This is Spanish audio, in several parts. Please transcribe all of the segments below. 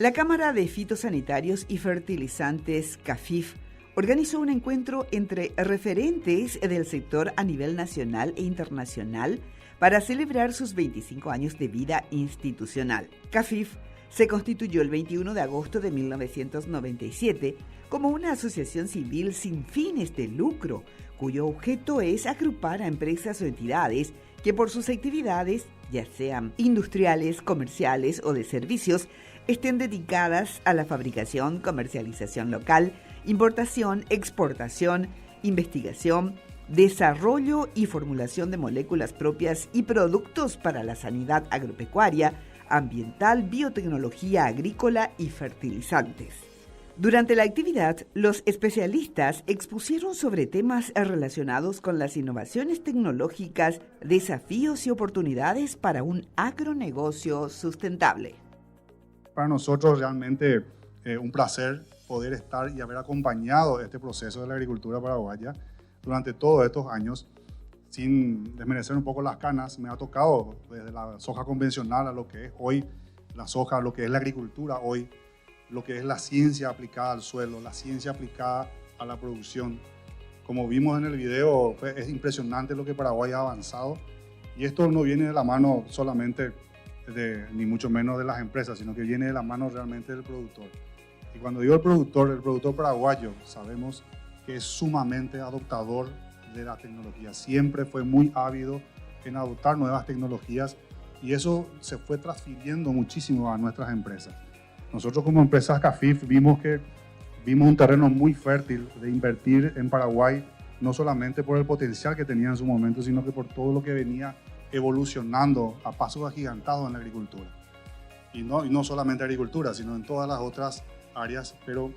La Cámara de Fitosanitarios y Fertilizantes, CAFIF, organizó un encuentro entre referentes del sector a nivel nacional e internacional para celebrar sus 25 años de vida institucional. CAFIF se constituyó el 21 de agosto de 1997 como una asociación civil sin fines de lucro, cuyo objeto es agrupar a empresas o entidades que por sus actividades, ya sean industriales, comerciales o de servicios, estén dedicadas a la fabricación, comercialización local, importación, exportación, investigación, desarrollo y formulación de moléculas propias y productos para la sanidad agropecuaria, ambiental, biotecnología agrícola y fertilizantes. Durante la actividad, los especialistas expusieron sobre temas relacionados con las innovaciones tecnológicas, desafíos y oportunidades para un agronegocio sustentable. Para nosotros realmente un placer poder estar y haber acompañado este proceso de la agricultura paraguaya durante todos estos años. Sin desmerecer un poco las canas, me ha tocado desde la soja convencional a lo que es hoy la soja, lo que es la agricultura hoy, lo que es la ciencia aplicada al suelo, la ciencia aplicada a la producción. Como vimos en el video, es impresionante lo que Paraguay ha avanzado, y esto no viene de la mano solamente ni mucho menos de las empresas, sino que viene de la mano realmente del productor. Y cuando digo el productor paraguayo, sabemos que es sumamente adoptador de la tecnología. Siempre fue muy ávido en adoptar nuevas tecnologías, y eso se fue transfiriendo muchísimo a nuestras empresas. Nosotros como empresas CAFIF vimos un terreno muy fértil de invertir en Paraguay, no solamente por el potencial que tenía en su momento, sino que por todo lo que venía evolucionando a pasos agigantados en la agricultura. Y no solamente agricultura, sino en todas las otras áreas, pero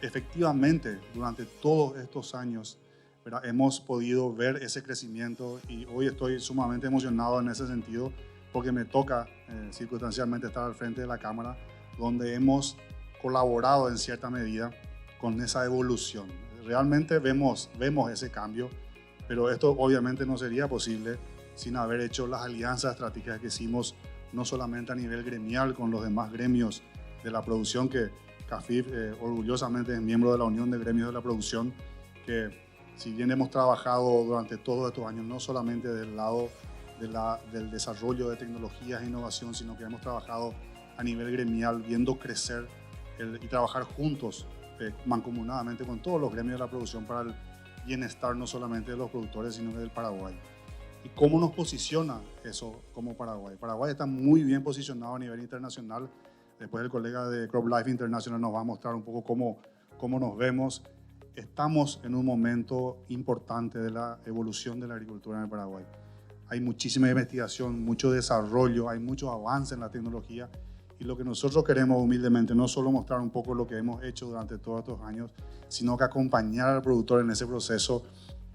efectivamente durante todos estos años, ¿verdad?, hemos podido ver ese crecimiento, y hoy estoy sumamente emocionado en ese sentido porque me toca circunstancialmente estar al frente de la Cámara, donde hemos colaborado en cierta medida con esa evolución. Realmente vemos ese cambio, pero esto obviamente no sería posible sin haber hecho las alianzas estratégicas que hicimos, no solamente a nivel gremial con los demás gremios de la producción, que CAFIF orgullosamente es miembro de la Unión de Gremios de la Producción, que si bien hemos trabajado durante todos estos años, no solamente del lado del desarrollo de tecnologías e innovación, sino que hemos trabajado a nivel gremial, viendo crecer y trabajar juntos, mancomunadamente con todos los gremios de la producción para el bienestar no solamente de los productores, sino del Paraguay. ¿Y cómo nos posiciona eso como Paraguay? Paraguay está muy bien posicionado a nivel internacional. Después el colega de CropLife International nos va a mostrar un poco cómo nos vemos. Estamos en un momento importante de la evolución de la agricultura en el Paraguay. Hay muchísima investigación, mucho desarrollo, hay mucho avance en la tecnología. Y lo que nosotros queremos humildemente, no solo mostrar un poco lo que hemos hecho durante todos estos años, sino que acompañar al productor en ese proceso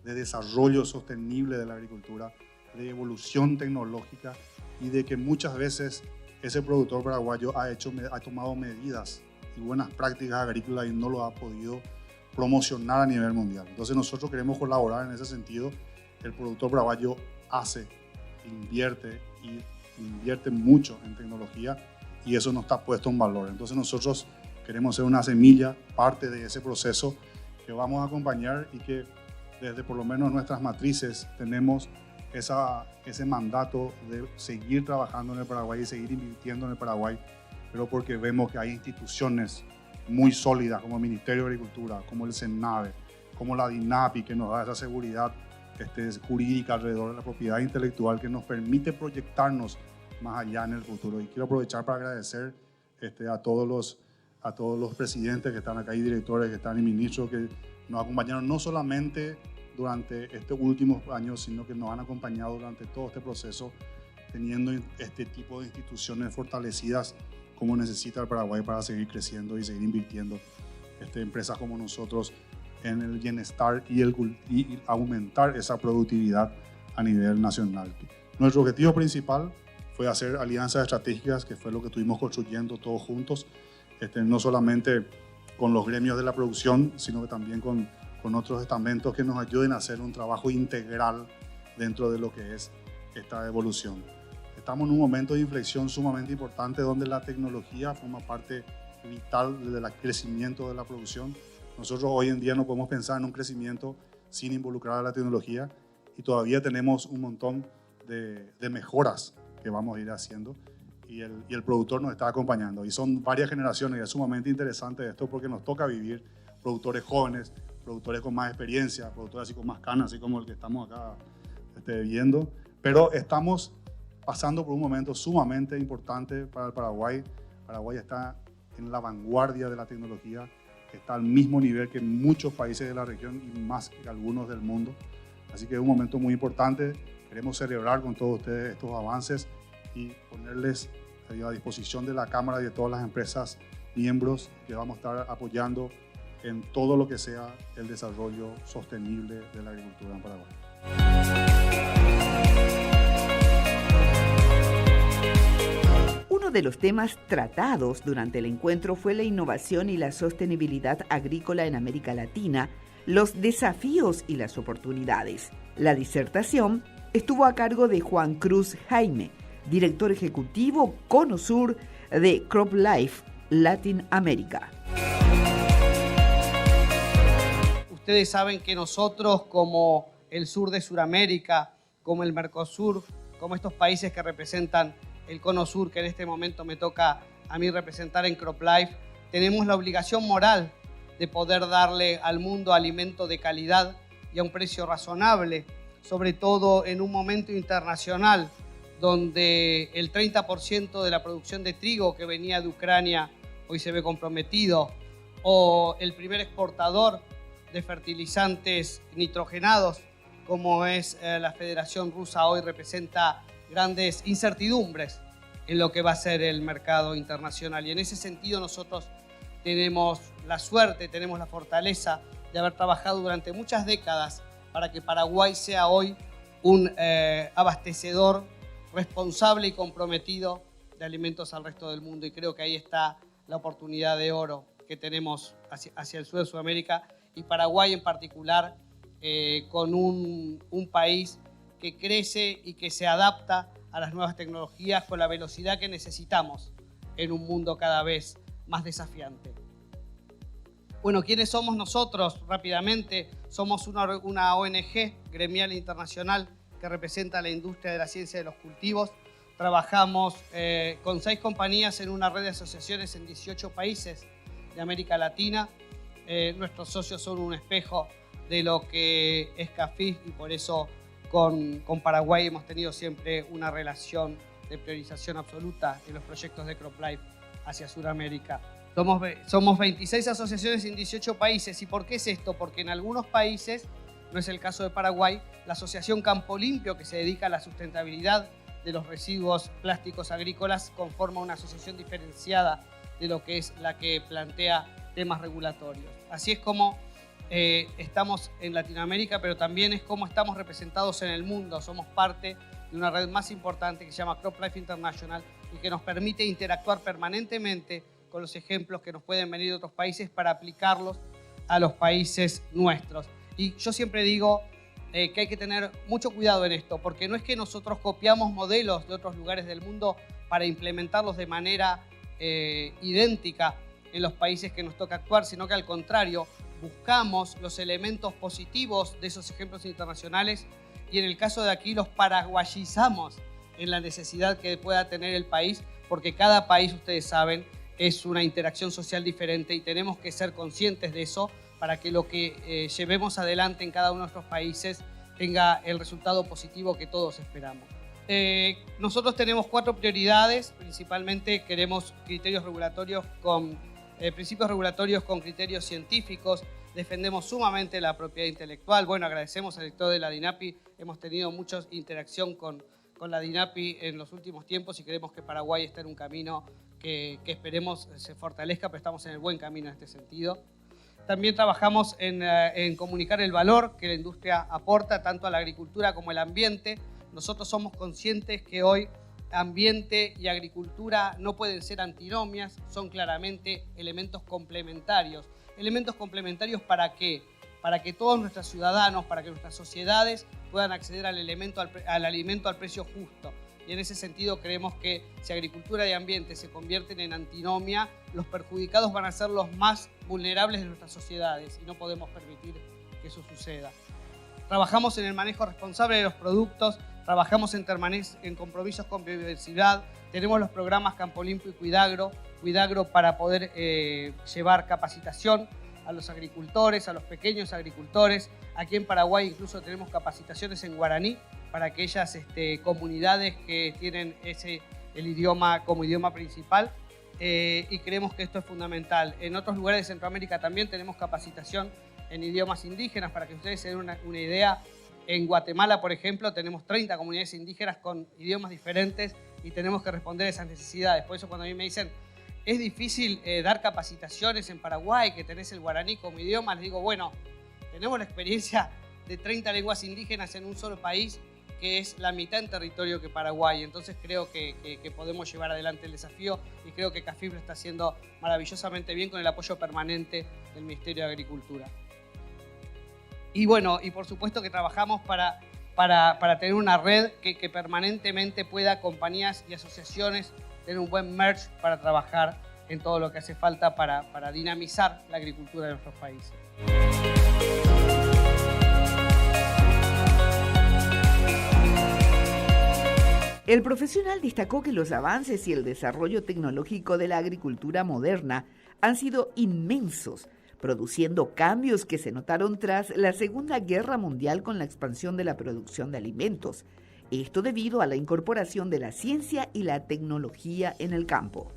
de desarrollo sostenible de la agricultura, de evolución tecnológica, y de que muchas veces ese productor paraguayo ha tomado medidas y buenas prácticas agrícolas y no lo ha podido promocionar a nivel mundial. Entonces nosotros queremos colaborar en ese sentido. El productor paraguayo invierte mucho en tecnología, y eso no está puesto en valor. Entonces nosotros queremos ser una semilla, parte de ese proceso que vamos a acompañar, y que desde por lo menos nuestras matrices tenemos ese mandato de seguir trabajando en el Paraguay y seguir invirtiendo en el Paraguay, pero porque vemos que hay instituciones muy sólidas como el Ministerio de Agricultura, como el SENAVE, como la DINAPI, que nos da esa seguridad jurídica alrededor de la propiedad intelectual, que nos permite proyectarnos más allá en el futuro. Y quiero aprovechar para agradecer a todos los presidentes que están acá, y directores que están, y ministros que nos acompañaron no solamente durante estos últimos años, sino que nos han acompañado durante todo este proceso, teniendo este tipo de instituciones fortalecidas como necesita el Paraguay para seguir creciendo y seguir invirtiendo empresas como nosotros en el bienestar y aumentar esa productividad a nivel nacional. Nuestro objetivo principal fue hacer alianzas estratégicas, que fue lo que estuvimos construyendo todos juntos, no solamente con los gremios de la producción, sino que también con otros estamentos que nos ayuden a hacer un trabajo integral dentro de lo que es esta evolución. Estamos en un momento de inflexión sumamente importante, donde la tecnología forma parte vital del crecimiento de la producción. Nosotros hoy en día no podemos pensar en un crecimiento sin involucrar a la tecnología y todavía tenemos un montón de mejoras que vamos a ir haciendo y el productor nos está acompañando. Y son varias generaciones y es sumamente interesante esto porque nos toca vivir productores jóvenes, productores con más experiencia, productores así con más canas, así como el que estamos acá viendo. Pero estamos pasando por un momento sumamente importante para el Paraguay. Paraguay está en la vanguardia de la tecnología, está al mismo nivel que muchos países de la región y más que algunos del mundo. Así que es un momento muy importante. Queremos celebrar con todos ustedes estos avances y ponerles a disposición de la Cámara y de todas las empresas miembros que vamos a estar apoyando en todo lo que sea el desarrollo sostenible de la agricultura en Paraguay. Uno de los temas tratados durante el encuentro fue la innovación y la sostenibilidad agrícola en América Latina, los desafíos y las oportunidades. La disertación estuvo a cargo de Juan Cruz Jaime, director ejecutivo Cono Sur de CropLife Latinoamérica. Ustedes saben que nosotros, como el sur de Sudamérica, como el Mercosur, como estos países que representan el Cono Sur, que en este momento me toca a mí representar en CropLife, tenemos la obligación moral de poder darle al mundo alimento de calidad y a un precio razonable, sobre todo en un momento internacional donde el 30% de la producción de trigo que venía de Ucrania hoy se ve comprometido, o el primer exportador de fertilizantes nitrogenados, como es la Federación Rusa, hoy representa grandes incertidumbres en lo que va a ser el mercado internacional. Y en ese sentido nosotros tenemos la suerte, tenemos la fortaleza de haber trabajado durante muchas décadas para que Paraguay sea hoy un abastecedor responsable y comprometido de alimentos al resto del mundo. Y creo que ahí está la oportunidad de oro que tenemos hacia el sur de Sudamérica y Paraguay en particular, con un país que crece y que se adapta a las nuevas tecnologías con la velocidad que necesitamos en un mundo cada vez más desafiante. Bueno, ¿quiénes somos nosotros? Rápidamente, somos una ONG gremial internacional que representa la industria de la ciencia de los cultivos. Trabajamos con 6 compañías en una red de asociaciones en 18 países de América Latina. Nuestros socios son un espejo de lo que es CAFIF y por eso con Paraguay hemos tenido siempre una relación de priorización absoluta en los proyectos de CropLife hacia Sudamérica. Somos 26 asociaciones en 18 países. ¿Y por qué es esto? Porque en algunos países, no es el caso de Paraguay, la Asociación Campo Limpio, que se dedica a la sustentabilidad de los residuos plásticos agrícolas, conforma una asociación diferenciada de lo que es la que plantea temas regulatorios. Así es como estamos en Latinoamérica, pero también es como estamos representados en el mundo. Somos parte de una red más importante que se llama CropLife International y que nos permite interactuar permanentemente con los ejemplos que nos pueden venir de otros países para aplicarlos a los países nuestros. Y yo siempre digo que hay que tener mucho cuidado en esto, porque no es que nosotros copiamos modelos de otros lugares del mundo para implementarlos de manera idéntica en los países que nos toca actuar, sino que al contrario, buscamos los elementos positivos de esos ejemplos internacionales y en el caso de aquí los paraguayizamos en la necesidad que pueda tener el país, porque cada país, ustedes saben, es una interacción social diferente y tenemos que ser conscientes de eso para que lo que llevemos adelante en cada uno de nuestros países tenga el resultado positivo que todos esperamos. Nosotros tenemos 4 prioridades, principalmente queremos criterios regulatorios principios regulatorios con criterios científicos, defendemos sumamente la propiedad intelectual. Bueno, agradecemos al director de la DINAPI, hemos tenido mucha interacción con la DINAPI en los últimos tiempos y creemos que Paraguay está en un camino que esperemos se fortalezca, pero estamos en el buen camino en este sentido. También trabajamos en comunicar el valor que la industria aporta tanto a la agricultura como al ambiente. Nosotros somos conscientes que hoy ambiente y agricultura no pueden ser antinomias, son claramente elementos complementarios. ¿Elementos complementarios para qué? Para que todos nuestros ciudadanos, para que nuestras sociedades puedan acceder al alimento al precio justo. y en ese sentido creemos que si agricultura y ambiente se convierten en antinomia, los perjudicados van a ser los más vulnerables de nuestras sociedades y no podemos permitir que eso suceda. Trabajamos en el manejo responsable de los productos, trabajamos en compromisos con biodiversidad, tenemos los programas Campo Limpio y Cuidagro para poder llevar capacitación a los agricultores, a los pequeños agricultores. Aquí en Paraguay incluso tenemos capacitaciones en guaraní para aquellas comunidades que tienen el idioma como idioma principal y creemos que esto es fundamental. En otros lugares de Centroamérica también tenemos capacitación en idiomas indígenas. Para que ustedes se den una idea, en Guatemala, por ejemplo, tenemos 30 comunidades indígenas con idiomas diferentes y tenemos que responder a esas necesidades. Por eso cuando a mí me dicen, es difícil dar capacitaciones en Paraguay, que tenés el guaraní como idioma, les digo, bueno, tenemos la experiencia de 30 lenguas indígenas en un solo país, que es la mitad en territorio que Paraguay. Entonces creo que podemos llevar adelante el desafío y creo que CAFIF lo está haciendo maravillosamente bien con el apoyo permanente del Ministerio de Agricultura. Y bueno, y por supuesto que trabajamos para tener una red que permanentemente pueda compañías y asociaciones tener un buen merge para trabajar en todo lo que hace falta para dinamizar la agricultura de nuestros países. El profesional destacó que los avances y el desarrollo tecnológico de la agricultura moderna han sido inmensos, produciendo cambios que se notaron tras la Segunda Guerra Mundial con la expansión de la producción de alimentos. Esto debido a la incorporación de la ciencia y la tecnología en el campo.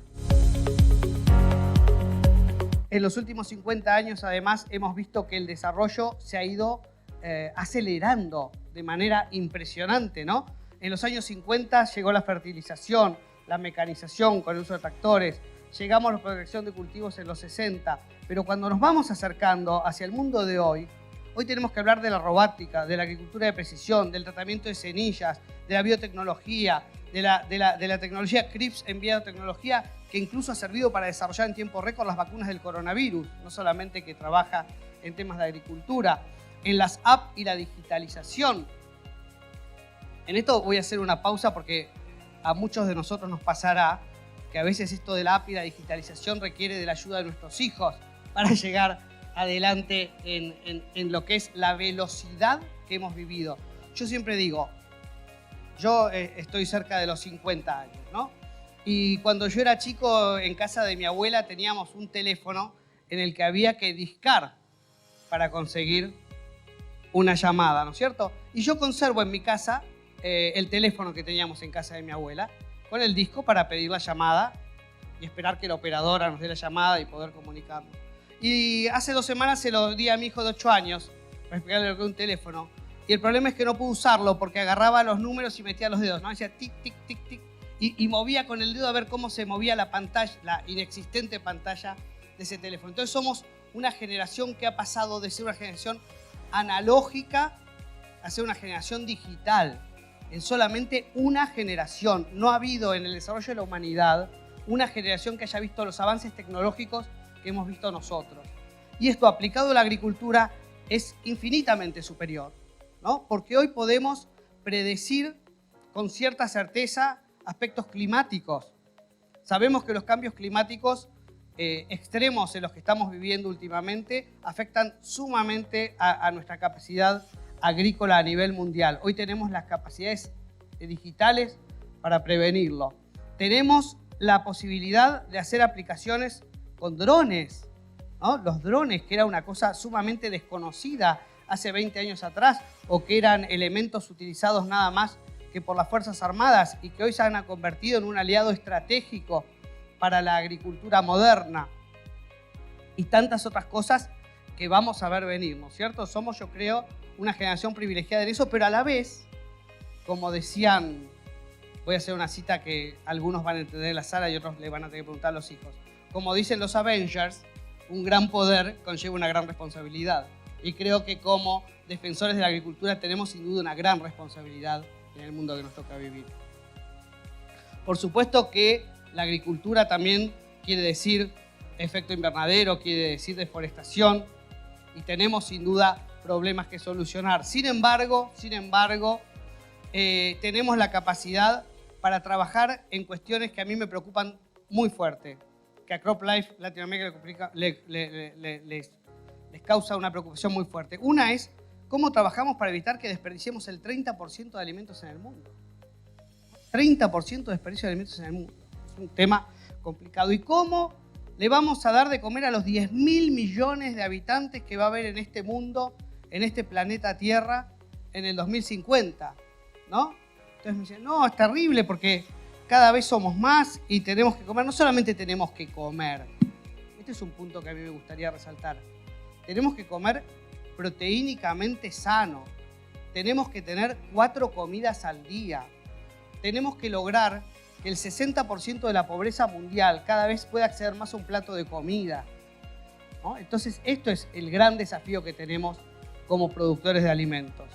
En los últimos 50 años, además, hemos visto que el desarrollo se ha ido acelerando de manera impresionante, ¿no? En los años 50 llegó la fertilización, la mecanización con el uso de tractores, llegamos a la protección de cultivos en los 60, pero cuando nos vamos acercando hacia el mundo de hoy tenemos que hablar de la robótica, de la agricultura de precisión, del tratamiento de semillas, de la biotecnología, de la tecnología CRISPR en biotecnología, que incluso ha servido para desarrollar en tiempo récord las vacunas del coronavirus, no solamente que trabaja en temas de agricultura, en las apps y la digitalización. En esto voy a hacer una pausa porque a muchos de nosotros nos pasará que a veces esto de la app y la digitalización requiere de la ayuda de nuestros hijos para llegar adelante en lo que es la velocidad que hemos vivido. Yo siempre digo, yo estoy cerca de los 50 años, ¿no? Y cuando yo era chico, en casa de mi abuela teníamos un teléfono en el que había que discar para conseguir una llamada, ¿no es cierto? Y yo conservo en mi casa el teléfono que teníamos en casa de mi abuela con el disco para pedir la llamada y esperar que la operadora nos dé la llamada y poder comunicarnos. Y hace 2 semanas se lo di a mi hijo de 8 años para explicarle lo que es un teléfono. Y el problema es que no pude usarlo porque agarraba los números y metía los dedos, ¿no? Decía tic, tic, tic, tic. Y movía con el dedo a ver cómo se movía la pantalla, la inexistente pantalla de ese teléfono. Entonces somos una generación que ha pasado de ser una generación analógica a ser una generación digital. En solamente una generación. No ha habido en el desarrollo de la humanidad una generación que haya visto los avances tecnológicos que hemos visto nosotros. Y esto aplicado a la agricultura es infinitamente superior, ¿no? Porque hoy podemos predecir con cierta certeza aspectos climáticos. Sabemos que los cambios climáticos extremos en los que estamos viviendo últimamente afectan sumamente a nuestra capacidad agrícola a nivel mundial. Hoy tenemos las capacidades digitales para prevenirlo. Tenemos la posibilidad de hacer aplicaciones con drones, ¿no? Los drones, que era una cosa sumamente desconocida hace 20 años atrás, o que eran elementos utilizados nada más que por las Fuerzas Armadas y que hoy se han convertido en un aliado estratégico para la agricultura moderna. Y tantas otras cosas que vamos a ver venir, ¿no es cierto? Somos, yo creo, una generación privilegiada en eso, pero a la vez, como decían, voy a hacer una cita que algunos van a entender en la sala y otros le van a tener que preguntar a los hijos. Como dicen los Avengers, un gran poder conlleva una gran responsabilidad. Y creo que como defensores de la agricultura tenemos sin duda una gran responsabilidad en el mundo que nos toca vivir. Por supuesto que la agricultura también quiere decir efecto invernadero, quiere decir deforestación y tenemos sin duda problemas que solucionar. Sin embargo, tenemos la capacidad para trabajar en cuestiones que a mí me preocupan muy fuerte, que a CropLife Latinoamérica les causa una preocupación muy fuerte. Una es cómo trabajamos para evitar que desperdiciemos el 30% de alimentos en el mundo. 30% de desperdicio de alimentos en el mundo. Es un tema complicado. ¿Y cómo le vamos a dar de comer a los 10.000 millones de habitantes que va a haber en este mundo, en este planeta Tierra, en el 2050? ¿No? Entonces me dicen, no, es terrible porque cada vez somos más y tenemos que comer. No solamente tenemos que comer. Este es un punto que a mí me gustaría resaltar. Tenemos que comer proteínicamente sano. Tenemos que tener 4 comidas al día. Tenemos que lograr que el 60% de la pobreza mundial cada vez pueda acceder más a un plato de comida, ¿no? Entonces, esto es el gran desafío que tenemos como productores de alimentos.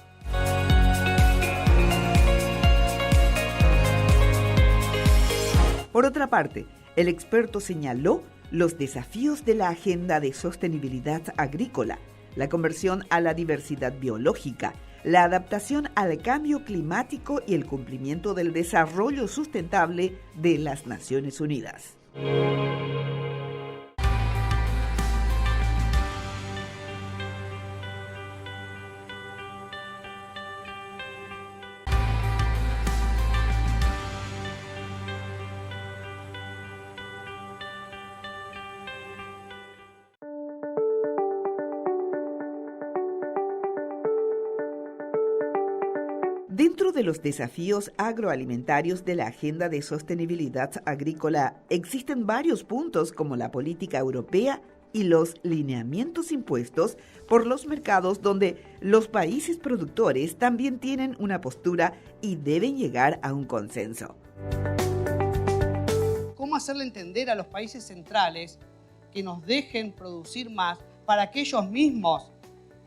Por otra parte, el experto señaló los desafíos de la Agenda de Sostenibilidad Agrícola, la conversión a la diversidad biológica, la adaptación al cambio climático y el cumplimiento del desarrollo sustentable de las Naciones Unidas. Dentro de los desafíos agroalimentarios de la Agenda de Sostenibilidad Agrícola existen varios puntos como la política europea y los lineamientos impuestos por los mercados donde los países productores también tienen una postura y deben llegar a un consenso. ¿Cómo hacerle entender a los países centrales que nos dejen producir más para que ellos mismos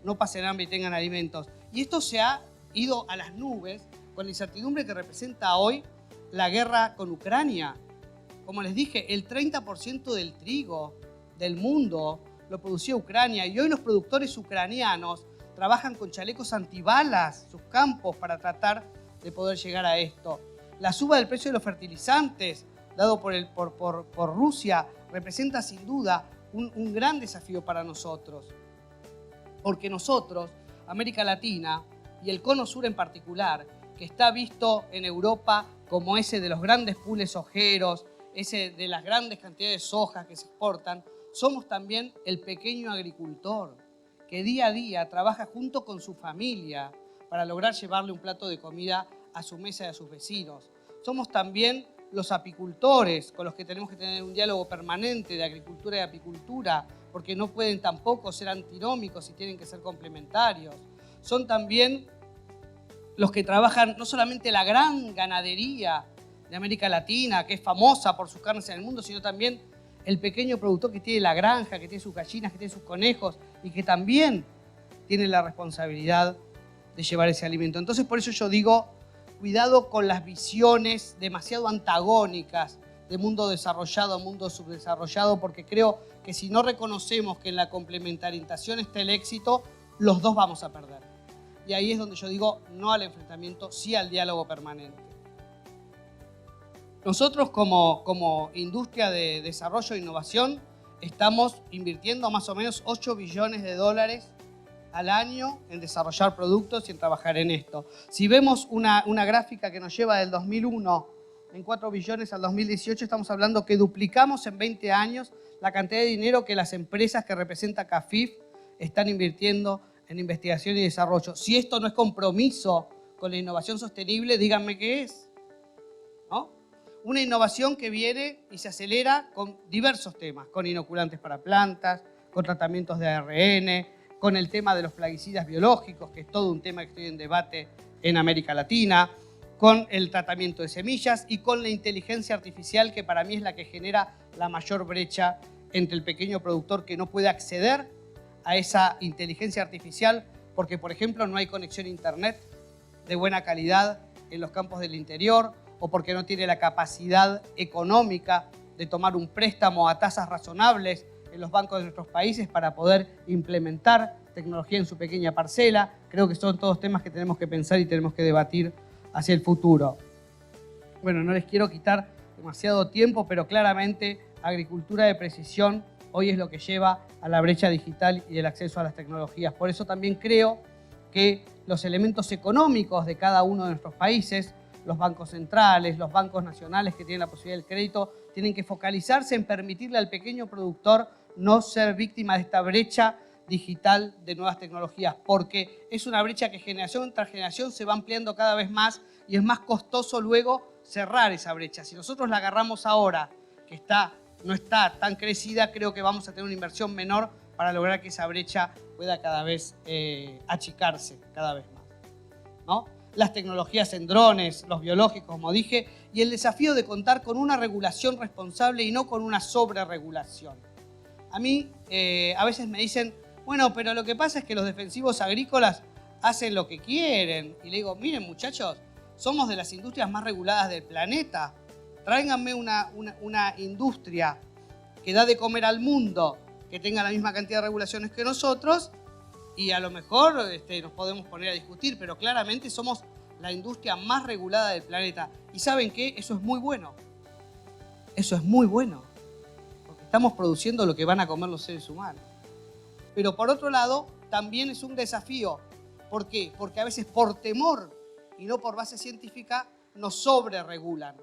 no pasen hambre y tengan alimentos? Y esto se ha ido a las nubes con la incertidumbre que representa hoy la guerra con Ucrania. Como les dije, el 30% del trigo del mundo lo producía Ucrania y hoy los productores ucranianos trabajan con chalecos antibalas sus campos para tratar de poder llegar a esto. La suba del precio de los fertilizantes dado por Rusia representa sin duda un gran desafío para nosotros, porque nosotros, América Latina, y el Cono Sur en particular, que está visto en Europa como ese de los grandes pools sojeros, ese de las grandes cantidades de soja que se exportan, somos también el pequeño agricultor que día a día trabaja junto con su familia para lograr llevarle un plato de comida a su mesa y a sus vecinos. Somos también los apicultores con los que tenemos que tener un diálogo permanente de agricultura y apicultura, porque no pueden tampoco ser antinómicos y tienen que ser complementarios. Son también los que trabajan no solamente la gran ganadería de América Latina, que es famosa por sus carnes en el mundo, sino también el pequeño productor que tiene la granja, que tiene sus gallinas, que tiene sus conejos y que también tiene la responsabilidad de llevar ese alimento. Entonces, por eso yo digo, cuidado con las visiones demasiado antagónicas de mundo desarrollado, mundo subdesarrollado, porque creo que si no reconocemos que en la complementarización está el éxito, los dos vamos a perder. Y ahí es donde yo digo no al enfrentamiento, sí al diálogo permanente. Nosotros como industria de desarrollo e innovación estamos invirtiendo más o menos 8 billones de dólares al año en desarrollar productos y en trabajar en esto. Si vemos una gráfica que nos lleva del 2001 en 4 billones al 2018, estamos hablando que duplicamos en 20 años la cantidad de dinero que las empresas que representa CAFIF están invirtiendo en investigación y desarrollo. Si esto no es compromiso con la innovación sostenible, díganme qué es, ¿no? Una innovación que viene y se acelera con diversos temas, con inoculantes para plantas, con tratamientos de ARN, con el tema de los plaguicidas biológicos, que es todo un tema que estoy en debate en América Latina, con el tratamiento de semillas y con la inteligencia artificial, que para mí es la que genera la mayor brecha entre el pequeño productor que no puede acceder a esa inteligencia artificial porque, por ejemplo, no hay conexión a internet de buena calidad en los campos del interior o porque no tiene la capacidad económica de tomar un préstamo a tasas razonables en los bancos de nuestros países para poder implementar tecnología en su pequeña parcela. Creo que son todos temas que tenemos que pensar y tenemos que debatir hacia el futuro. Bueno, no les quiero quitar demasiado tiempo, pero claramente agricultura de precisión hoy es lo que lleva a la brecha digital y el acceso a las tecnologías. Por eso también creo que los elementos económicos de cada uno de nuestros países, los bancos centrales, los bancos nacionales que tienen la posibilidad del crédito, tienen que focalizarse en permitirle al pequeño productor no ser víctima de esta brecha digital de nuevas tecnologías, porque es una brecha que generación tras generación se va ampliando cada vez más y es más costoso luego cerrar esa brecha. Si nosotros la agarramos ahora, que no está tan crecida, creo que vamos a tener una inversión menor para lograr que esa brecha pueda cada vez achicarse cada vez más, ¿no? Las tecnologías en drones, los biológicos, como dije, y el desafío de contar con una regulación responsable y no con una sobreregulación. A mí a veces me dicen, bueno, pero lo que pasa es que los defensivos agrícolas hacen lo que quieren. Y le digo, miren muchachos, somos de las industrias más reguladas del planeta. Tráiganme una industria que da de comer al mundo, que tenga la misma cantidad de regulaciones que nosotros, y a lo mejor nos podemos poner a discutir, pero claramente somos la industria más regulada del planeta. ¿Y saben qué? Eso es muy bueno. Eso es muy bueno. Porque estamos produciendo lo que van a comer los seres humanos. Pero por otro lado, también es un desafío. ¿Por qué? Porque a veces por temor y no por base científica nos sobreregulan.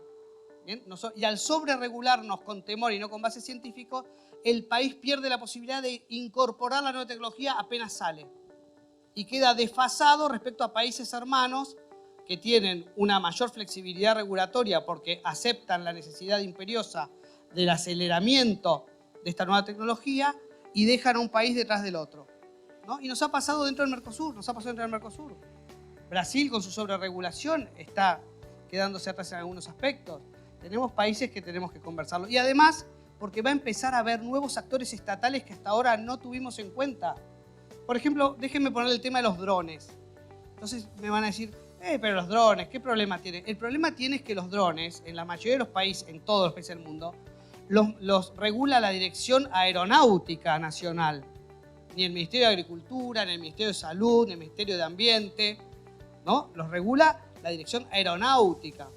¿Bien? Y al sobreregularnos con temor y no con base científica, el país pierde la posibilidad de incorporar la nueva tecnología apenas sale. Y queda desfasado respecto a países hermanos que tienen una mayor flexibilidad regulatoria porque aceptan la necesidad imperiosa del aceleramiento de esta nueva tecnología y dejan a un país detrás del otro, ¿no? Y nos ha pasado dentro del Mercosur, Brasil con su sobreregulación está quedándose atrás en algunos aspectos. Tenemos países que tenemos que conversarlo. Y además, porque va a empezar a haber nuevos actores estatales que hasta ahora no tuvimos en cuenta. Por ejemplo, déjenme poner el tema de los drones. Entonces me van a decir, pero los drones, ¿qué problema tienen? El problema tiene es que los drones, en la mayoría de los países, en todos los países del mundo, los regula la Dirección Aeronáutica Nacional. Ni el Ministerio de Agricultura, ni el Ministerio de Salud, ni el Ministerio de Ambiente, ¿no? Los regula la Dirección Aeronáutica.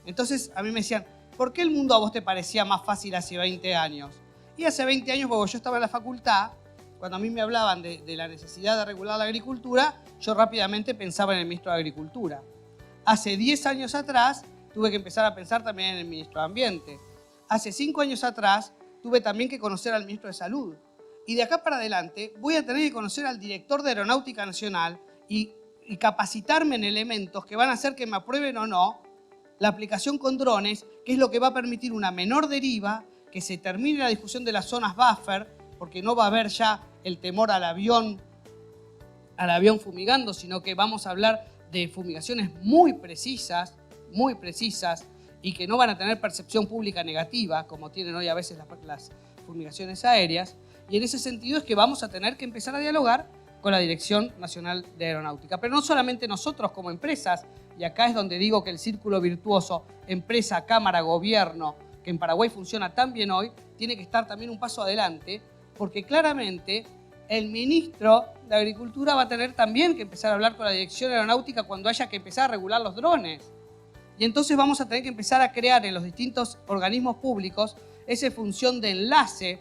Entonces a mí me decían, ¿por qué el mundo a vos te parecía más fácil hace 20 años? Y hace 20 años, porque yo estaba en la facultad, cuando a mí me hablaban de la necesidad de regular la agricultura, yo rápidamente pensaba en el ministro de Agricultura. Hace 10 años atrás, tuve que empezar a pensar también en el ministro de Ambiente. Hace 5 años atrás, tuve también que conocer al ministro de Salud. Y de acá para adelante, voy a tener que conocer al director de Aeronáutica Nacional y capacitarme en elementos que van a hacer que me aprueben o no la aplicación con drones, que es lo que va a permitir una menor deriva, que se termine la discusión de las zonas buffer, porque no va a haber ya el temor al avión fumigando, sino que vamos a hablar de fumigaciones muy precisas y que no van a tener percepción pública negativa, como tienen hoy a veces las fumigaciones aéreas. Y en ese sentido es que vamos a tener que empezar a dialogar con la Dirección Nacional de Aeronáutica. Pero no solamente nosotros como empresas, y acá es donde digo que el círculo virtuoso, empresa, cámara, gobierno, que en Paraguay funciona tan bien hoy, tiene que estar también un paso adelante, porque claramente el ministro de Agricultura va a tener también que empezar a hablar con la Dirección Aeronáutica cuando haya que empezar a regular los drones. Y entonces vamos a tener que empezar a crear en los distintos organismos públicos esa función de enlace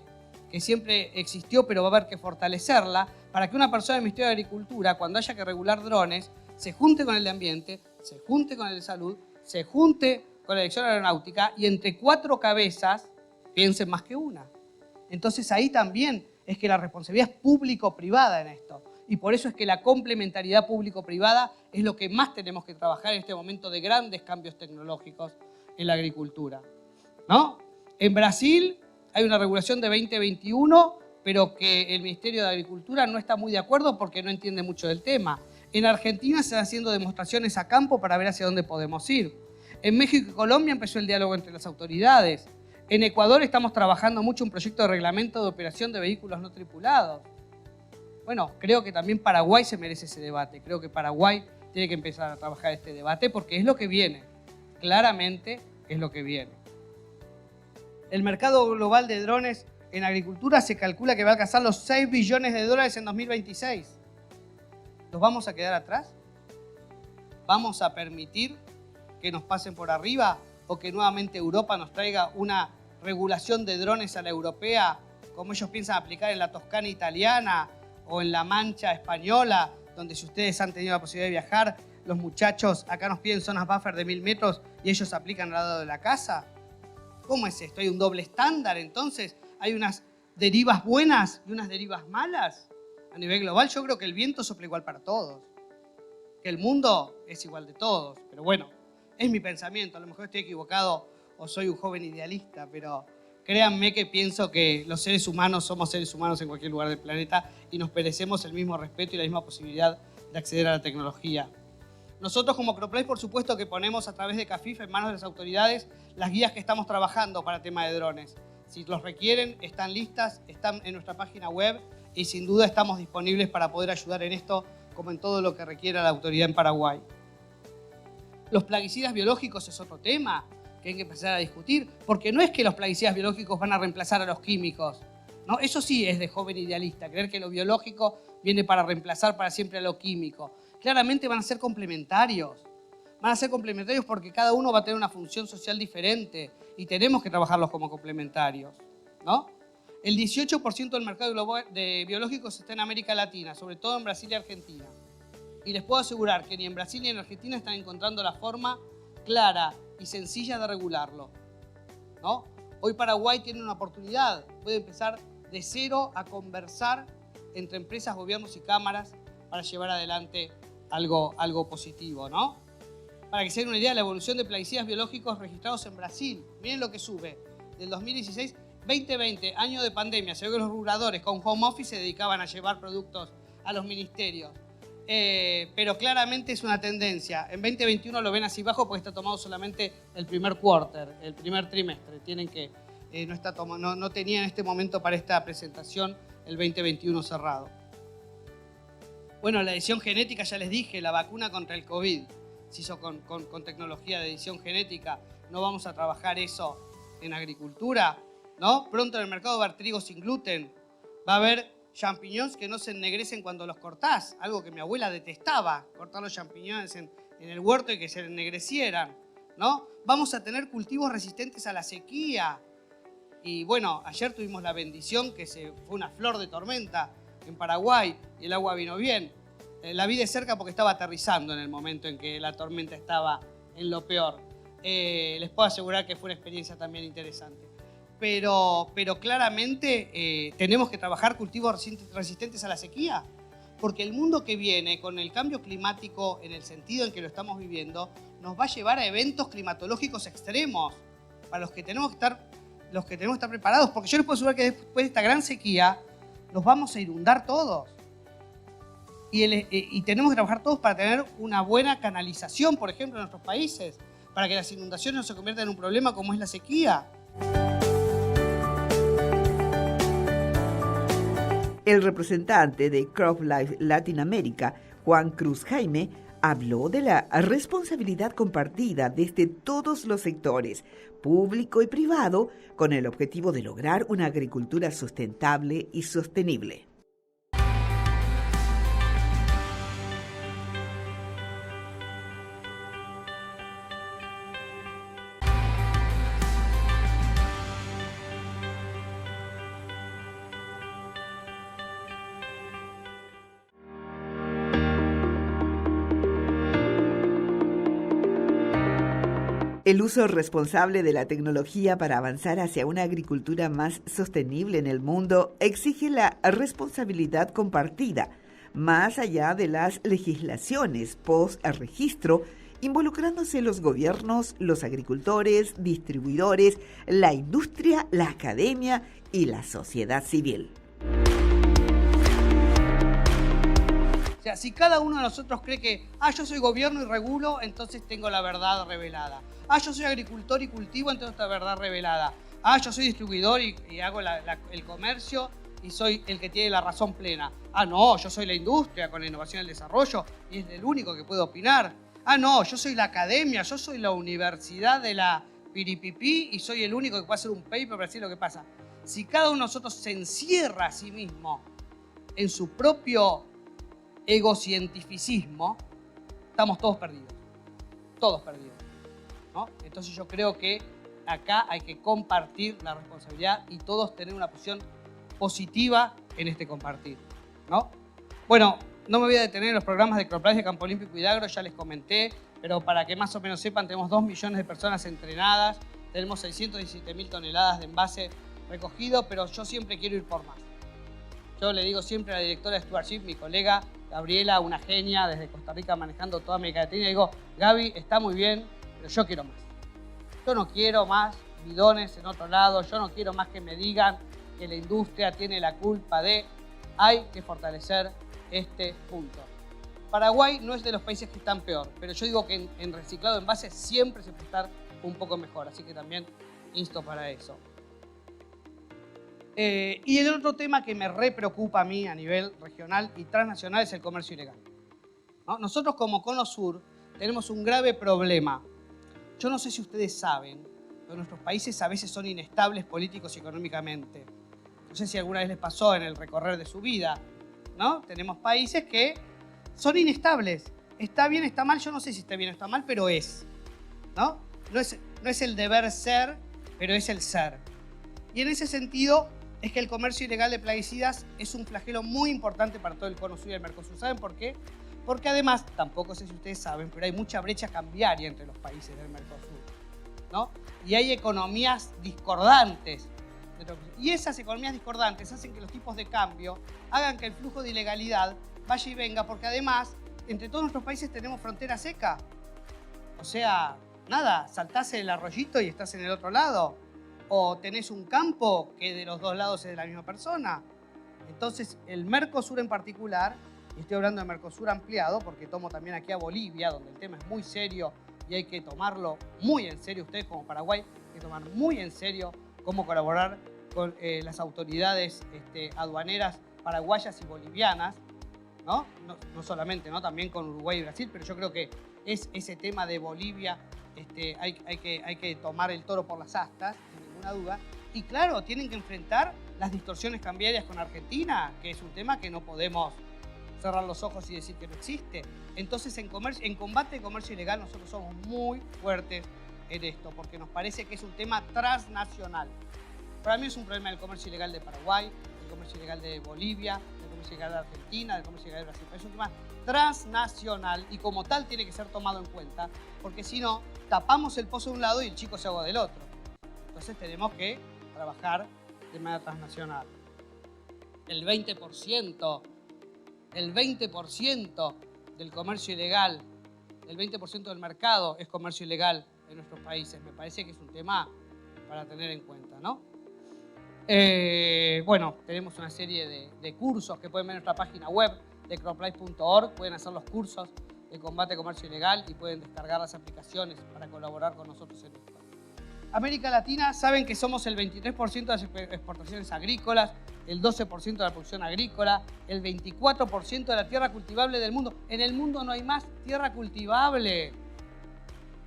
que siempre existió, pero va a haber que fortalecerla, para que una persona del Ministerio de Agricultura, cuando haya que regular drones, se junte con el de Ambiente, se junte con el de Salud, se junte con la Dirección Aeronáutica y entre 4 cabezas piensen más que una. Entonces ahí también es que la responsabilidad es público-privada en esto. Y por eso es que la complementariedad público-privada es lo que más tenemos que trabajar en este momento de grandes cambios tecnológicos en la agricultura, ¿no? En Brasil hay una regulación de 2021, pero que el Ministerio de Agricultura no está muy de acuerdo porque no entiende mucho del tema. En Argentina se están haciendo demostraciones a campo para ver hacia dónde podemos ir. En México y Colombia empezó el diálogo entre las autoridades. En Ecuador estamos trabajando mucho un proyecto de reglamento de operación de vehículos no tripulados. Bueno, creo que también Paraguay se merece ese debate. Creo que Paraguay tiene que empezar a trabajar este debate porque es lo que viene. Claramente es lo que viene. El mercado global de drones en agricultura se calcula que va a alcanzar los 6 billones de dólares en 2026. ¿Los vamos a quedar atrás? ¿Vamos a permitir que nos pasen por arriba o que nuevamente Europa nos traiga una regulación de drones a la europea, como ellos piensan aplicar en la Toscana italiana o en la Mancha española, donde si ustedes han tenido la posibilidad de viajar, los muchachos acá nos piden zonas buffer de 1000 metros y ellos aplican al lado de la casa. ¿Cómo es esto? ¿Hay un doble estándar entonces? ¿Hay unas derivas buenas y unas derivas malas? A nivel global yo creo que el viento sopla igual para todos, que el mundo es igual de todos, pero bueno, es mi pensamiento, a lo mejor estoy equivocado o soy un joven idealista, pero créanme que pienso que los seres humanos somos seres humanos en cualquier lugar del planeta y nos merecemos el mismo respeto y la misma posibilidad de acceder a la tecnología. Nosotros como Croplay, por supuesto que ponemos a través de CAFIF en manos de las autoridades las guías que estamos trabajando para el tema de drones. Si los requieren, están listas, están en nuestra página web y sin duda estamos disponibles para poder ayudar en esto como en todo lo que requiera la autoridad en Paraguay. Los plaguicidas biológicos es otro tema que hay que empezar a discutir, porque no es que los plaguicidas biológicos van a reemplazar a los químicos, ¿no? Eso sí es de joven idealista, creer que lo biológico viene para reemplazar para siempre a lo químico. Claramente van a ser complementarios. Van a ser complementarios porque cada uno va a tener una función social diferente y tenemos que trabajarlos como complementarios, ¿no? El 18% del mercado global de biológicos está en América Latina, sobre todo en Brasil y Argentina. Y les puedo asegurar que ni en Brasil ni en Argentina están encontrando la forma clara y sencilla de regularlo, ¿no? Hoy Paraguay tiene una oportunidad, puede empezar de cero a conversar entre empresas, gobiernos y cámaras para llevar adelante algo positivo, ¿no? Para que se den una idea, la evolución de plaguicidas biológicos registrados en Brasil, miren lo que sube, del 2016, 2020, año de pandemia, se ve que los reguladores con home office se dedicaban a llevar productos a los ministerios. Pero claramente es una tendencia. En 2021 lo ven así bajo porque está tomado solamente el primer quarter, el primer trimestre. Tienen que, no tenía en este momento para esta presentación el 2021 cerrado. Bueno, la edición genética, ya les dije, la vacuna contra el COVID se hizo con tecnología de edición genética. No vamos a trabajar eso en agricultura, ¿no? Pronto en el mercado va a haber trigo sin gluten. Va a haber champiñones que no se ennegrecen cuando los cortás, algo que mi abuela detestaba, cortar los champiñones en el huerto y que se ennegrecieran, ¿no? Vamos a tener cultivos resistentes a la sequía. Y bueno, ayer tuvimos la bendición que fue una flor de tormenta en Paraguay y el agua vino bien. La vi de cerca porque estaba aterrizando en el momento en que la tormenta estaba en lo peor. Les puedo asegurar que fue una experiencia también interesante. Pero claramente tenemos que trabajar cultivos resistentes a la sequía, porque el mundo que viene con el cambio climático, en el sentido en que lo estamos viviendo, nos va a llevar a eventos climatológicos extremos, para los que tenemos que estar preparados, porque yo les puedo asegurar que después de esta gran sequía nos vamos a inundar todos. Y tenemos que trabajar todos para tener una buena canalización, por ejemplo, en nuestros países, para que las inundaciones no se conviertan en un problema como es la sequía. El representante de CropLife Latinoamérica, Juan Cruz Jaime, habló de la responsabilidad compartida desde todos los sectores, público y privado, con el objetivo de lograr una agricultura sustentable y sostenible. El uso responsable de la tecnología para avanzar hacia una agricultura más sostenible en el mundo exige la responsabilidad compartida, más allá de las legislaciones post-registro, involucrándose los gobiernos, los agricultores, distribuidores, la industria, la academia y la sociedad civil. O sea, si cada uno de nosotros cree que, yo soy gobierno y regulo, entonces tengo la verdad revelada. Yo soy agricultor y cultivo, entonces tengo la verdad revelada. Yo soy distribuidor y hago el comercio y soy el que tiene la razón plena. No, yo soy la industria con la innovación y el desarrollo y es el único que puede opinar. No, yo soy la academia, yo soy la universidad de la piripipí y soy el único que puede hacer un paper para decir lo que pasa. Si cada uno de nosotros se encierra a sí mismo en su propio egocientificismo, estamos todos perdidos. Todos perdidos. ¿no? Entonces yo creo que acá hay que compartir la responsabilidad y todos tener una posición positiva en este compartir, ¿no? Bueno, no me voy a detener en los programas de Croplace, de Campo Olímpico y de Agro, ya les comenté, pero para que más o menos sepan, tenemos 2 millones de personas entrenadas, tenemos 617.000 toneladas de envase recogido, pero yo siempre quiero ir por más. Yo le digo siempre a la directora de Stewardship, mi colega Gabriela, una genia desde Costa Rica manejando toda América Latina, y digo, Gaby, está muy bien, pero yo quiero más. Yo no quiero más bidones en otro lado, yo no quiero más que me digan que la industria tiene la culpa de... Hay que fortalecer este punto. Paraguay no es de los países que están peor, pero yo digo que en reciclado de envases siempre se puede estar un poco mejor, así que también insto para eso. Y el otro tema que me re preocupa a mí a nivel regional y transnacional es el comercio ilegal, ¿no? Nosotros como Cono Sur tenemos un grave problema. Yo no sé si ustedes saben, pero nuestros países a veces son inestables políticos y económicamente. No sé si alguna vez les pasó en el recorrer de su vida, ¿no? Tenemos países que son inestables. Está bien, está mal, yo no sé si está bien o está mal, pero es, ¿no? No es el deber ser, pero es el ser. Y en ese sentido es que el comercio ilegal de plaguicidas es un flagelo muy importante para todo el Cono Sur y el Mercosur. ¿Saben por qué? Porque además, tampoco sé si ustedes saben, pero hay mucha brecha cambiaria entre los países del Mercosur, ¿no? Y hay economías discordantes. Y esas economías discordantes hacen que los tipos de cambio hagan que el flujo de ilegalidad vaya y venga, porque además, entre todos nuestros países tenemos frontera seca. O sea, nada, saltás el arroyito y estás en el otro lado. O tenés un campo que de los dos lados es de la misma persona. Entonces, el Mercosur en particular, y estoy hablando de Mercosur ampliado, porque tomo también aquí a Bolivia, donde el tema es muy serio y hay que tomarlo muy en serio. Ustedes como Paraguay hay que tomar muy en serio cómo colaborar con las autoridades aduaneras paraguayas y bolivianas, ¿no? No solamente, ¿no? También con Uruguay y Brasil, pero yo creo que es ese tema de Bolivia, hay que tomar el toro por las astas, sin ninguna duda. Y claro, tienen que enfrentar las distorsiones cambiarias con Argentina, que es un tema que no podemos cerrar los ojos y decir que no existe. Entonces, en combate de comercio ilegal nosotros somos muy fuertes en esto, porque nos parece que es un tema transnacional. Para mí es un problema del comercio ilegal de Paraguay, del comercio ilegal de Bolivia, del comercio ilegal de Argentina, del comercio ilegal de Brasil. Pero es un tema transnacional y como tal tiene que ser tomado en cuenta, porque si no, tapamos el pozo de un lado y el chico se ahoga del otro. Entonces tenemos que trabajar de manera transnacional. El 20% del comercio ilegal, el 20% del mercado es comercio ilegal en nuestros países. Me parece que es un tema para tener en cuenta, ¿no? Bueno, tenemos una serie de cursos que pueden ver en nuestra página web de croplife.org. Pueden hacer los cursos de combate a comercio ilegal y pueden descargar las aplicaciones para colaborar con nosotros en esto. América Latina, saben que somos el 23% de las exportaciones agrícolas, el 12% de la producción agrícola, el 24% de la tierra cultivable del mundo. En el mundo no hay más tierra cultivable.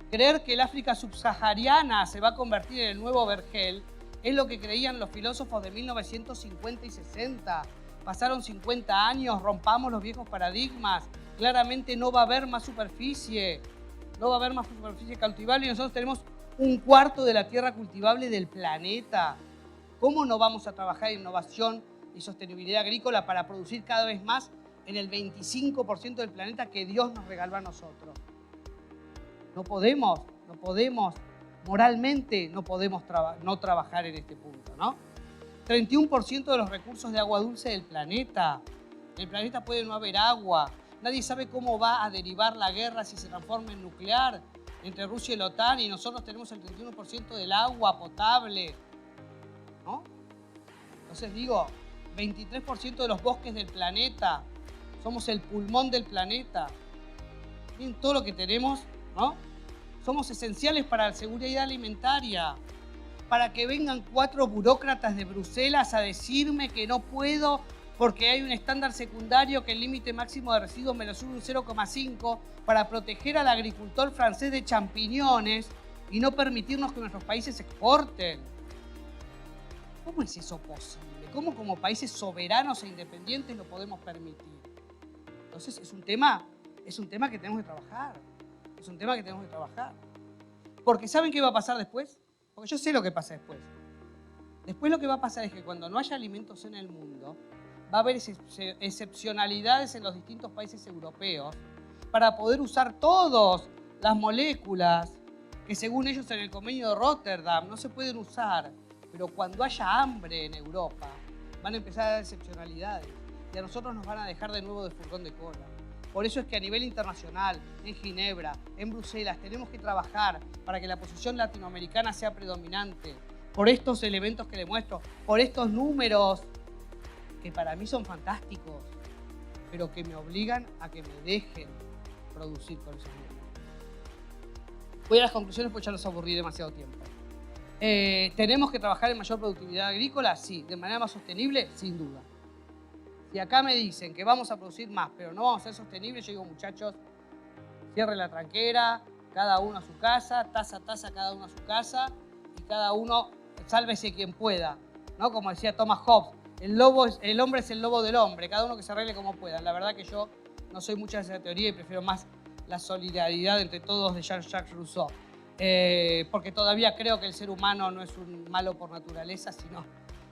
Creer que el África subsahariana se va a convertir en el nuevo vergel es lo que creían los filósofos de 1950 y 60. Pasaron 50 años, rompamos los viejos paradigmas. Claramente no va a haber más superficie. No va a haber más superficie cultivable y nosotros tenemos 1/4 de la tierra cultivable del planeta. ¿Cómo no vamos a trabajar en innovación y sostenibilidad agrícola para producir cada vez más en el 25% del planeta que Dios nos regaló a nosotros? No podemos. Moralmente no podemos no trabajar en este punto, ¿no? 31% de los recursos de agua dulce del planeta. En el planeta puede no haber agua. Nadie sabe cómo va a derivar la guerra si se transforma en nuclear entre Rusia y la OTAN y nosotros tenemos el 31% del agua potable, ¿no? Entonces digo, 23% de los bosques del planeta. Somos el pulmón del planeta. Miren todo lo que tenemos, ¿no? Somos esenciales para la seguridad alimentaria. Para que vengan 4 burócratas de Bruselas a decirme que no puedo porque hay un estándar secundario que el límite máximo de residuos me lo sube un 0,5 para proteger al agricultor francés de champiñones y no permitirnos que nuestros países exporten. ¿Cómo es eso posible? ¿Cómo como países soberanos e independientes lo podemos permitir? Entonces es un tema que tenemos que trabajar. Es un tema que tenemos que trabajar. Porque ¿saben qué va a pasar después? Porque yo sé lo que pasa después. Después lo que va a pasar es que cuando no haya alimentos en el mundo, va a haber excepcionalidades en los distintos países europeos para poder usar todas las moléculas que según ellos en el convenio de Rotterdam no se pueden usar. Pero cuando haya hambre en Europa, van a empezar a dar excepcionalidades y a nosotros nos van a dejar de nuevo de furgón de cola. Por eso es que a nivel internacional, en Ginebra, en Bruselas, tenemos que trabajar para que la posición latinoamericana sea predominante. Por estos elementos que le muestro, por estos números que para mí son fantásticos, pero que me obligan a que me dejen producir con esos números. Voy a las conclusiones porque ya los aburrí demasiado tiempo. ¿Tenemos que trabajar en mayor productividad agrícola? Sí. ¿De manera más sostenible? Sin duda. Si acá me dicen que vamos a producir más, pero no vamos a ser sostenibles, yo digo, muchachos, cierren la tranquera, cada uno a su casa, taza a taza cada uno a su casa, y cada uno sálvese quien pueda, ¿no? Como decía Thomas Hobbes, el hombre es el lobo del hombre, cada uno que se arregle como pueda. La verdad que yo no soy mucha de esa teoría y prefiero más la solidaridad entre todos de Jean-Jacques Rousseau. Porque todavía creo que el ser humano no es un malo por naturaleza, sino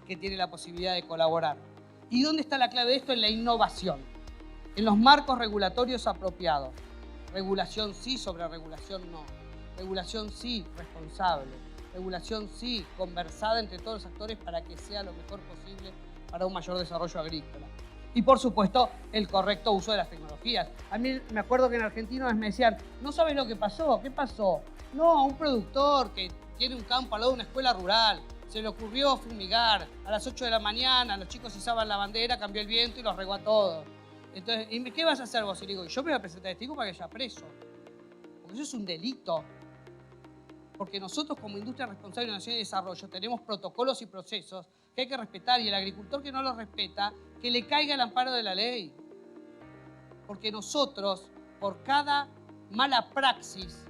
que tiene la posibilidad de colaborar. ¿Y dónde está la clave de esto? En la innovación, en los marcos regulatorios apropiados. Regulación sí, sobre regulación no. Regulación sí, responsable. Regulación sí, conversada entre todos los actores para que sea lo mejor posible para un mayor desarrollo agrícola. Y por supuesto, el correcto uso de las tecnologías. A mí me acuerdo que en Argentina me decían, ¿no sabes lo que pasó? ¿Qué pasó? No, un productor que tiene un campo al lado de una escuela rural, se le ocurrió fumigar a las 8 de la mañana, los chicos izaban la bandera, cambió el viento y los regó a todos. Entonces, ¿y qué vas a hacer vos? Y le digo, yo me voy a presentar testigo para que haya preso. Porque eso es un delito. Porque nosotros como industria responsable de Nación y Desarrollo tenemos protocolos y procesos que hay que respetar y el agricultor que no los respeta, que le caiga el amparo de la ley. Porque nosotros, por cada mala praxis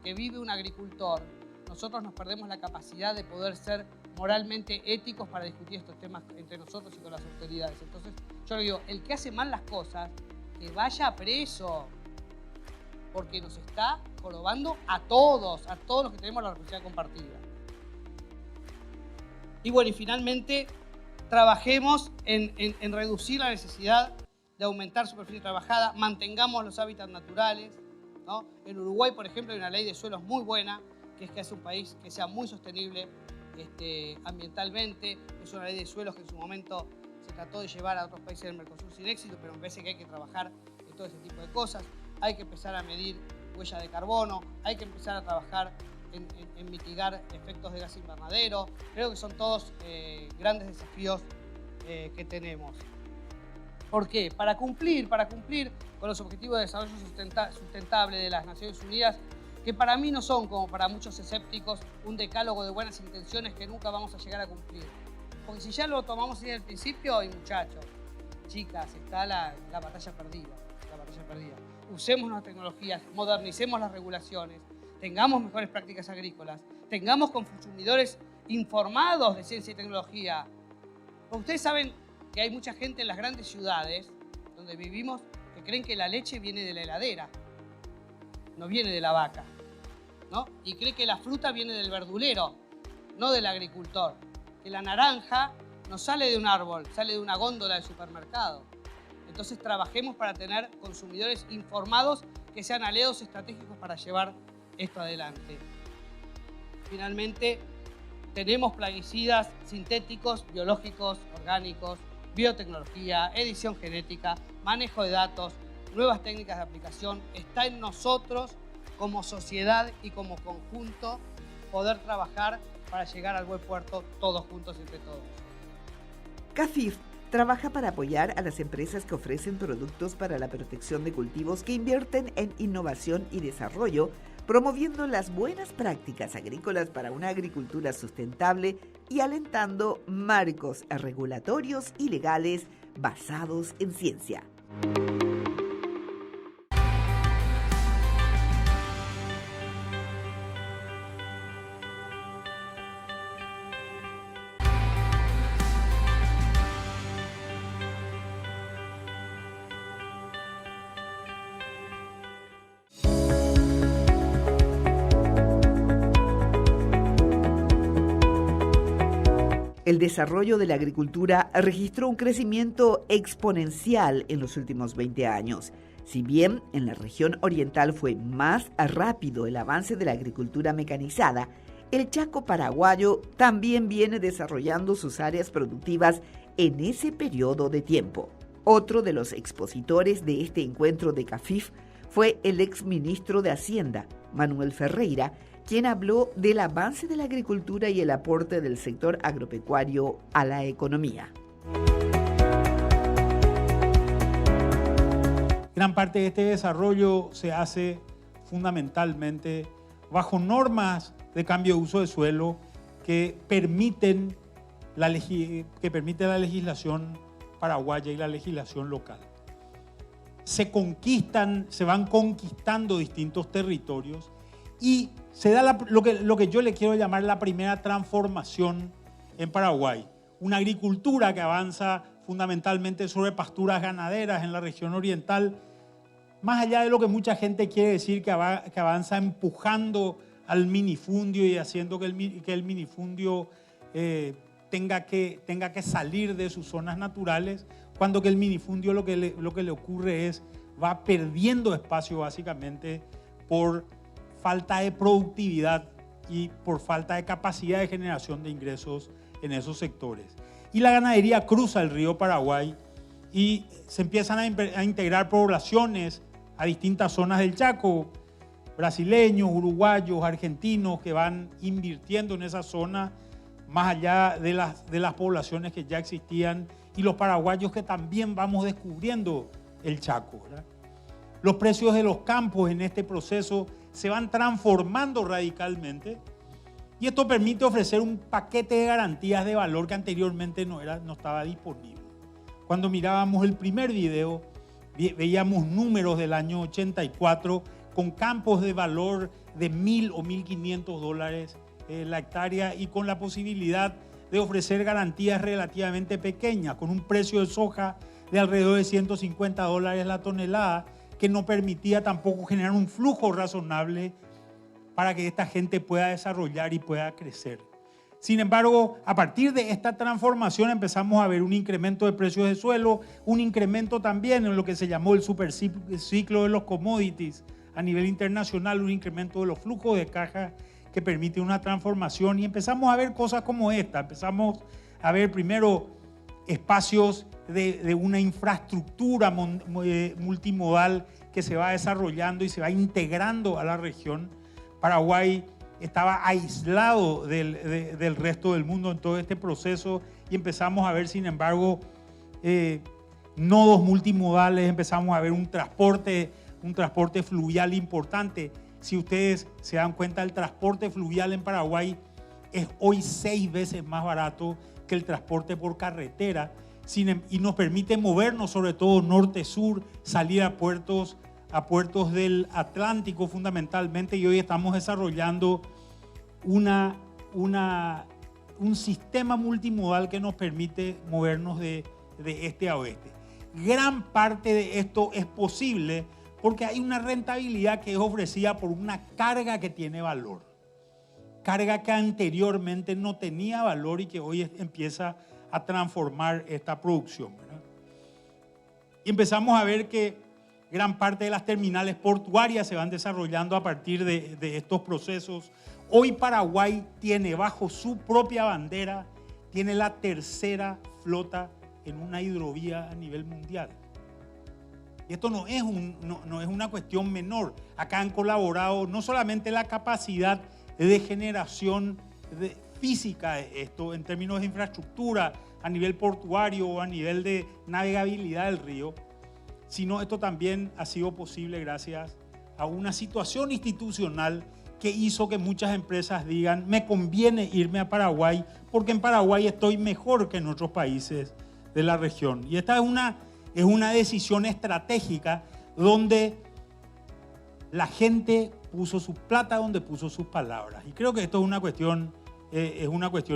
que vive un agricultor, nosotros nos perdemos la capacidad de poder ser moralmente éticos para discutir estos temas entre nosotros y con las autoridades. Entonces, yo le digo, el que hace mal las cosas, que vaya preso, porque nos está jorobando a todos los que tenemos la responsabilidad compartida. Y bueno, y finalmente, trabajemos en reducir la necesidad de aumentar superficie trabajada, mantengamos los hábitats naturales, ¿no? En Uruguay, por ejemplo, hay una ley de suelos muy buena, que es que es un país que sea muy sostenible ambientalmente. Es una ley de suelos que en su momento se trató de llevar a otros países del Mercosur sin éxito, pero me parece que hay que trabajar en todo ese tipo de cosas. Hay que empezar a medir huella de carbono, hay que empezar a trabajar en mitigar efectos de gas invernadero. Creo que son todos grandes desafíos que tenemos. ¿Por qué? Para cumplir con los objetivos de desarrollo sustentable de las Naciones Unidas, que para mí no son, como para muchos escépticos, un decálogo de buenas intenciones que nunca vamos a llegar a cumplir. Porque si ya lo tomamos desde el principio, y muchachos, chicas, está la batalla perdida. Usemos las tecnologías, modernicemos las regulaciones, tengamos mejores prácticas agrícolas, tengamos consumidores informados de ciencia y tecnología. Porque ustedes saben que hay mucha gente en las grandes ciudades donde vivimos que creen que la leche viene de la heladera, no viene de la vaca, ¿no? Y cree que la fruta viene del verdulero, no del agricultor. Que la naranja no sale de un árbol, sale de una góndola del supermercado. Entonces trabajemos para tener consumidores informados que sean aliados estratégicos para llevar esto adelante. Finalmente, tenemos plaguicidas sintéticos, biológicos, orgánicos, biotecnología, edición genética, manejo de datos, nuevas técnicas de aplicación. Está en nosotros como sociedad y como conjunto poder trabajar para llegar al buen puerto todos juntos entre todos. CAFIF trabaja para apoyar a las empresas que ofrecen productos para la protección de cultivos que invierten en innovación y desarrollo, promoviendo las buenas prácticas agrícolas para una agricultura sustentable y alentando marcos regulatorios y legales basados en ciencia. el desarrollo de la agricultura registró un crecimiento exponencial en los últimos 20 años. Si bien en la región oriental fue más rápido el avance de la agricultura mecanizada, el Chaco paraguayo también viene desarrollando sus áreas productivas en ese periodo de tiempo. Otro de los expositores de este encuentro de CAFIF fue el exministro de Hacienda, Manuel Ferreira, quien habló del avance de la agricultura y el aporte del sector agropecuario a la economía. Gran parte de este desarrollo se hace fundamentalmente bajo normas de cambio de uso de suelo que permiten la legislación paraguaya y la legislación local. Se van conquistando distintos territorios y se da lo que yo le quiero llamar la primera transformación en Paraguay. Una agricultura que avanza fundamentalmente sobre pasturas ganaderas en la región oriental, más allá de lo que mucha gente quiere decir que avanza empujando al minifundio y haciendo que el minifundio tenga que salir de sus zonas naturales, cuando que el minifundio lo que le ocurre es va perdiendo espacio básicamente por falta de productividad y por falta de capacidad de generación de ingresos en esos sectores. Y la ganadería cruza el río Paraguay y se empiezan a integrar poblaciones a distintas zonas del Chaco, brasileños, uruguayos, argentinos que van invirtiendo en esa zona más allá de las poblaciones que ya existían, y los paraguayos que también vamos descubriendo el Chaco, ¿verdad? Los precios de los campos en este proceso se van transformando radicalmente y esto permite ofrecer un paquete de garantías de valor que anteriormente no estaba disponible. Cuando mirábamos el primer video, veíamos números del año 84 con campos de valor de $1.000 o $1.500 la hectárea y con la posibilidad de ofrecer garantías relativamente pequeñas, con un precio de soja de alrededor de $150 la tonelada, que no permitía tampoco generar un flujo razonable para que esta gente pueda desarrollar y pueda crecer. Sin embargo, a partir de esta transformación empezamos a ver un incremento de precios de suelo, un incremento también en lo que se llamó el superciclo de los commodities a nivel internacional, un incremento de los flujos de caja que permite una transformación y empezamos a ver cosas como esta. Empezamos a ver primero espacios de una infraestructura multimodal que se va desarrollando y se va integrando a la región. Paraguay estaba aislado del resto del mundo en todo este proceso y empezamos a ver, sin embargo, nodos multimodales, empezamos a ver un transporte fluvial importante. Si ustedes se dan cuenta, el transporte fluvial en Paraguay es hoy 6 veces más barato que el transporte por carretera y nos permite movernos sobre todo norte-sur, salir a puertos del Atlántico fundamentalmente, y hoy estamos desarrollando un sistema multimodal que nos permite movernos de este a oeste. Gran parte de esto es posible porque hay una rentabilidad que es ofrecida por una carga que tiene valor. Carga que anteriormente no tenía valor y que hoy empieza a transformar esta producción, ¿verdad? Y empezamos a ver que gran parte de las terminales portuarias se van desarrollando a partir de estos procesos. Hoy Paraguay tiene bajo su propia bandera, tiene la tercera flota en una hidrovía a nivel mundial. Y esto no es una cuestión menor. Acá han colaborado no solamente la capacidad de generación física de esto en términos de infraestructura a nivel portuario o a nivel de navegabilidad del río, sino esto también ha sido posible gracias a una situación institucional que hizo que muchas empresas digan: me conviene irme a Paraguay porque en Paraguay estoy mejor que en otros países de la región. Y esta es una decisión estratégica donde la gente puso su plata donde puso sus palabras. Y creo que esto es una cuestión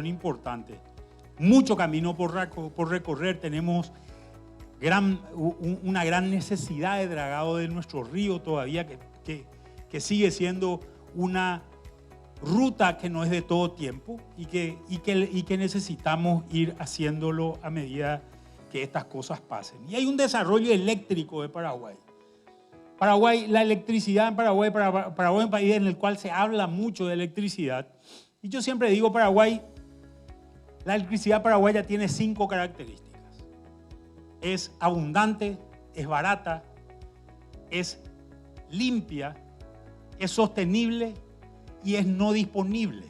importante. Mucho camino por recorrer. Tenemos una gran necesidad de dragado de nuestro río todavía, que sigue siendo ruta que no es de todo tiempo y que necesitamos ir haciéndolo a medida que estas cosas pasen. Y hay un desarrollo eléctrico de Paraguay. La electricidad en Paraguay es un país en el cual se habla mucho de electricidad. Y yo siempre digo, la electricidad paraguaya tiene 5 características. Es abundante, es barata, es limpia, es sostenible y es no disponible.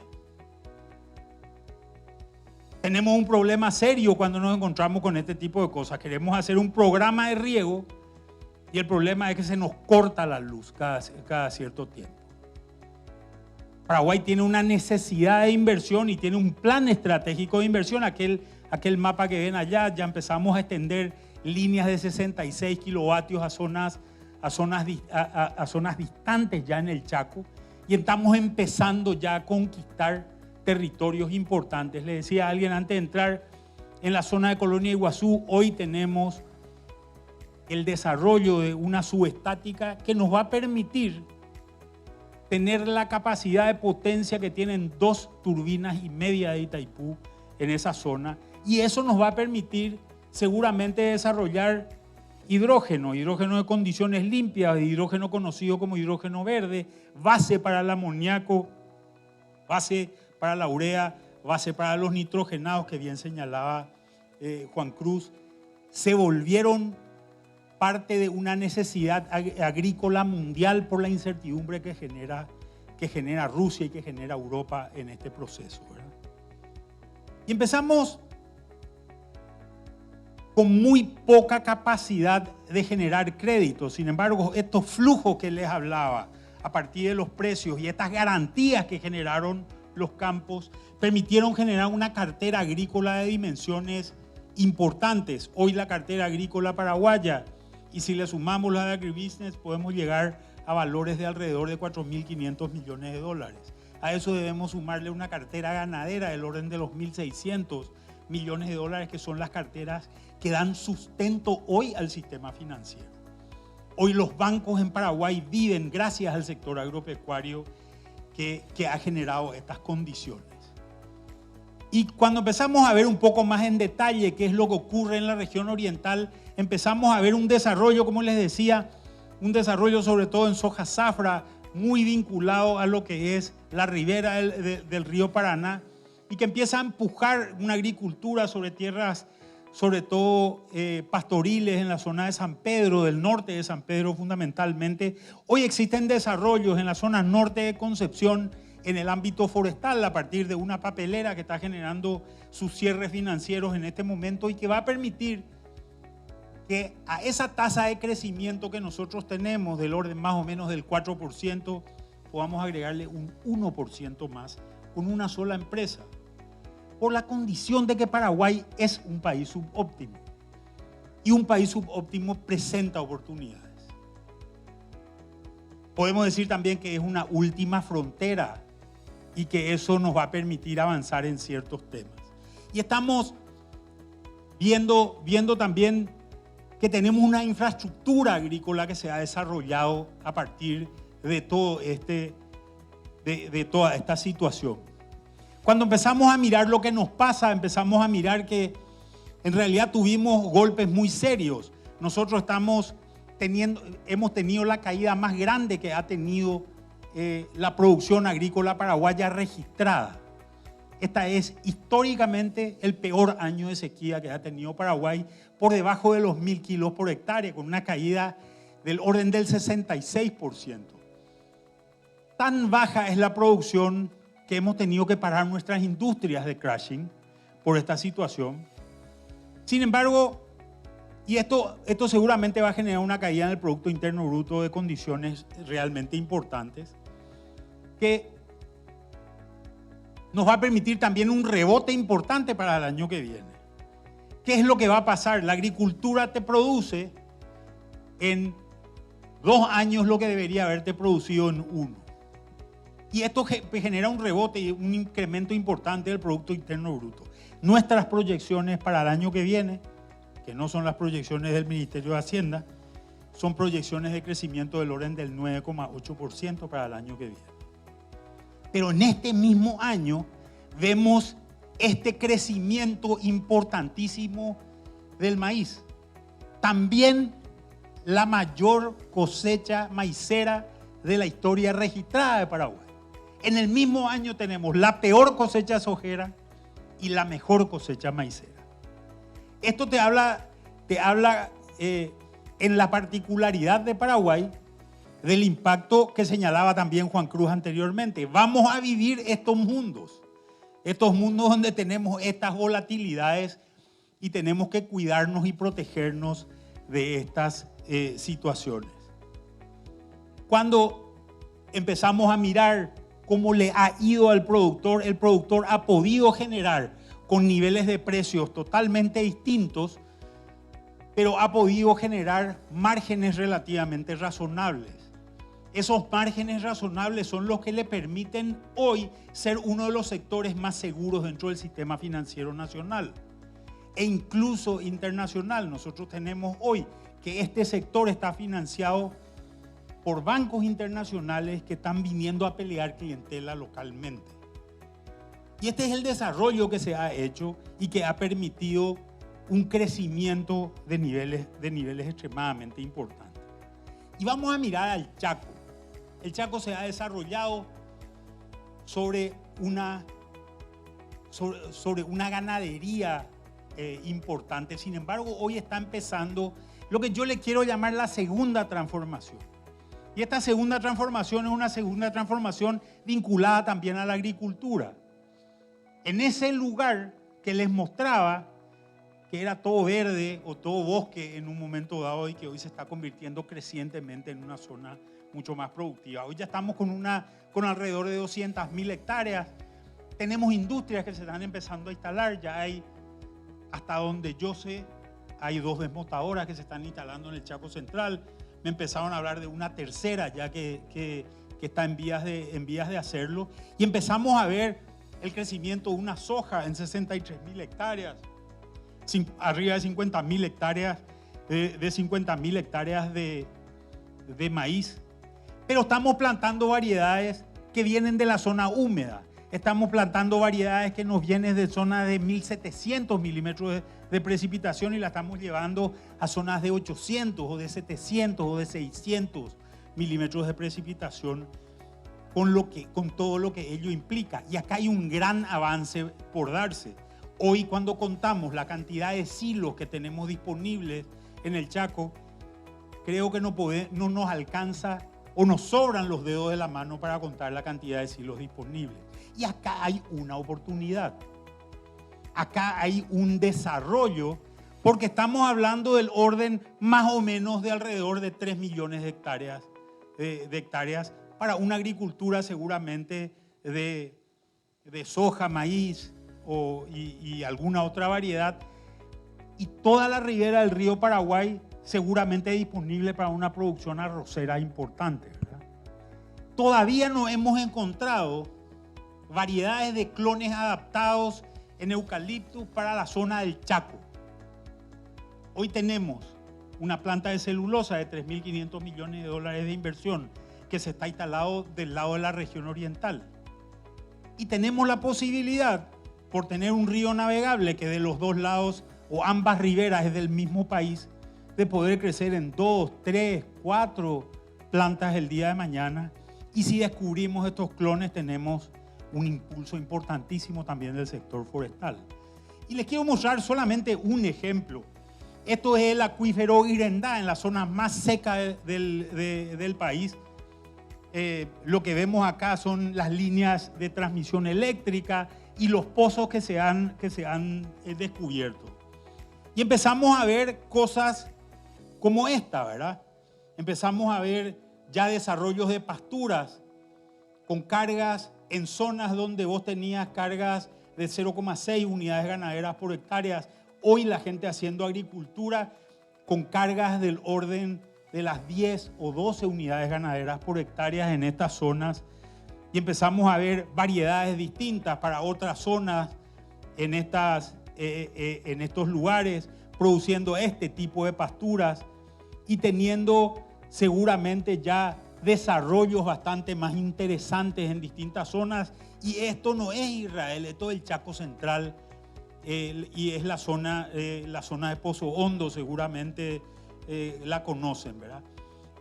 Tenemos un problema serio cuando nos encontramos con este tipo de cosas. Queremos hacer un programa de riego y el problema es que se nos corta la luz cada cierto tiempo. Paraguay tiene una necesidad de inversión y tiene un plan estratégico de inversión. Aquel mapa que ven allá, ya empezamos a extender líneas de 66 kilovatios a zonas distantes ya en el Chaco, y estamos empezando ya a conquistar territorios importantes. Le decía a alguien antes de entrar, en la zona de Colonia Iguazú hoy tenemos el desarrollo de una subestática que nos va a permitir tener la capacidad de potencia que tienen 2,5 turbinas de Itaipú en esa zona, y eso nos va a permitir seguramente desarrollar hidrógeno de condiciones limpias, hidrógeno conocido como hidrógeno verde, base para el amoníaco, base para la urea, base para los nitrogenados que bien señalaba Juan Cruz. Se volvieron parte de una necesidad agrícola mundial por la incertidumbre que genera Rusia y que genera Europa en este proceso, ¿verdad? Y empezamos con muy poca capacidad de generar crédito. Sin embargo, estos flujos que les hablaba a partir de los precios y estas garantías que generaron los campos permitieron generar una cartera agrícola de dimensiones importantes. Hoy la cartera agrícola paraguaya, y si le sumamos la de agribusiness, podemos llegar a valores de alrededor de 4.500 millones de dólares. A eso debemos sumarle una cartera ganadera del orden de los 1.600 millones de dólares, que son las carteras que dan sustento hoy al sistema financiero. Hoy los bancos en Paraguay viven gracias al sector agropecuario que ha generado estas condiciones. Y cuando empezamos a ver un poco más en detalle qué es lo que ocurre en la región oriental, empezamos a ver un desarrollo, como les decía, un desarrollo sobre todo en soja zafra, muy vinculado a lo que es la ribera del río Paraná, y que empieza a empujar una agricultura sobre tierras, sobre todo pastoriles en la zona de San Pedro, del norte de San Pedro fundamentalmente. Hoy existen desarrollos en la zona norte de Concepción en el ámbito forestal a partir de una papelera que está generando sus cierres financieros en este momento y que va a permitir que a esa tasa de crecimiento que nosotros tenemos, del orden más o menos del 4%, podamos agregarle un 1% más con una sola empresa, por la condición de que Paraguay es un país subóptimo. Y un país subóptimo presenta oportunidades. Podemos decir también que es una última frontera y que eso nos va a permitir avanzar en ciertos temas. Y estamos viendo también que tenemos una infraestructura agrícola que se ha desarrollado a partir de todo de toda esta situación. Cuando empezamos a mirar lo que nos pasa, empezamos a mirar que en realidad tuvimos golpes muy serios. Nosotros hemos tenido la caída más grande que ha tenido la producción agrícola paraguaya registrada. Esta es históricamente el peor año de sequía que ha tenido Paraguay, por debajo de los 1.000 kilos por hectárea, con una caída del orden del 66%. Tan baja es la producción que hemos tenido que parar nuestras industrias de crushing por esta situación. Sin embargo, y esto seguramente va a generar una caída en el Producto Interno Bruto de condiciones realmente importantes, que nos va a permitir también un rebote importante para el año que viene. ¿Qué es lo que va a pasar? La agricultura te produce en 2 años lo que debería haberte producido en 1. Y esto genera un rebote y un incremento importante del Producto Interno Bruto. Nuestras proyecciones para el año que viene, que no son las proyecciones del Ministerio de Hacienda, son proyecciones de crecimiento del orden del 9,8% para el año que viene. Pero en este mismo año vemos este crecimiento importantísimo del maíz. También la mayor cosecha maicera de la historia registrada de Paraguay. En el mismo año tenemos la peor cosecha sojera y la mejor cosecha maicera. Esto te habla en la particularidad de Paraguay del impacto que señalaba también Juan Cruz anteriormente. Vamos a vivir estos mundos donde tenemos estas volatilidades y tenemos que cuidarnos y protegernos de estas situaciones. Cuando empezamos a mirar cómo le ha ido al productor, el productor ha podido generar con niveles de precios totalmente distintos, pero ha podido generar márgenes relativamente razonables. Esos márgenes razonables son los que le permiten hoy ser uno de los sectores más seguros dentro del sistema financiero nacional e incluso internacional. Nosotros tenemos hoy que este sector está financiado por bancos internacionales que están viniendo a pelear clientela localmente. Y este es el desarrollo que se ha hecho y que ha permitido un crecimiento de niveles extremadamente importantes. Y vamos a mirar al Chaco. El Chaco se ha desarrollado sobre una ganadería importante. Sin embargo, hoy está empezando lo que yo le quiero llamar la segunda transformación. Y esta segunda transformación es una segunda transformación vinculada también a la agricultura. En ese lugar que les mostraba, que era todo verde o todo bosque en un momento dado y que hoy se está convirtiendo crecientemente en una zona mucho más productiva. Hoy ya estamos con alrededor de 200.000 hectáreas. Tenemos industrias que se están empezando a instalar. Ya hay, hasta donde yo sé, hay 2 desmotadoras que se están instalando en el Chaco Central. Me empezaron a hablar de una tercera ya que está en vías de hacerlo. Y empezamos a ver el crecimiento de una soja en 63.000 hectáreas, arriba de 50.000 hectáreas, de 50.000 hectáreas de maíz. Pero estamos plantando variedades que vienen de la zona húmeda. Estamos plantando variedades que nos vienen de zonas de 1.700 milímetros de precipitación y la estamos llevando a zonas de 800 o de 700 o de 600 milímetros de precipitación con todo lo que ello implica. Y acá hay un gran avance por darse. Hoy, cuando contamos la cantidad de silos que tenemos disponibles en el Chaco, creo que no nos alcanza o nos sobran los dedos de la mano para contar la cantidad de silos disponibles. Y acá hay una oportunidad. Acá hay un desarrollo, porque estamos hablando del orden más o menos de alrededor de 3 millones de hectáreas para una agricultura seguramente de soja, maíz y alguna otra variedad. Y toda la ribera del río Paraguay seguramente disponible para una producción arrocera importante, ¿verdad? Todavía no hemos encontrado variedades de clones adaptados en eucaliptus para la zona del Chaco. Hoy tenemos una planta de celulosa de 3.500 millones de dólares de inversión que se está instalado del lado de la región oriental. Y tenemos la posibilidad, por tener un río navegable que de los dos lados o ambas riberas es del mismo país, de poder crecer en 2, 3, 4 plantas el día de mañana. Y si descubrimos estos clones, tenemos un impulso importantísimo también del sector forestal. Y les quiero mostrar solamente un ejemplo. Esto es el acuífero Irendá, en la zona más seca del país. Lo que vemos acá son las líneas de transmisión eléctrica y los pozos que se han descubierto. Y empezamos a ver cosas como esta, ¿verdad? Empezamos a ver ya desarrollos de pasturas con cargas en zonas donde vos tenías cargas de 0,6 unidades ganaderas por hectárea. Hoy la gente haciendo agricultura con cargas del orden de las 10 o 12 unidades ganaderas por hectárea en estas zonas. Y empezamos a ver variedades distintas para otras zonas en estos lugares, produciendo este tipo de pasturas y teniendo seguramente ya desarrollos bastante más interesantes en distintas zonas. Y esto no es Israel, esto es el Chaco Central y es la zona de Pozo Hondo, seguramente la conocen, ¿verdad?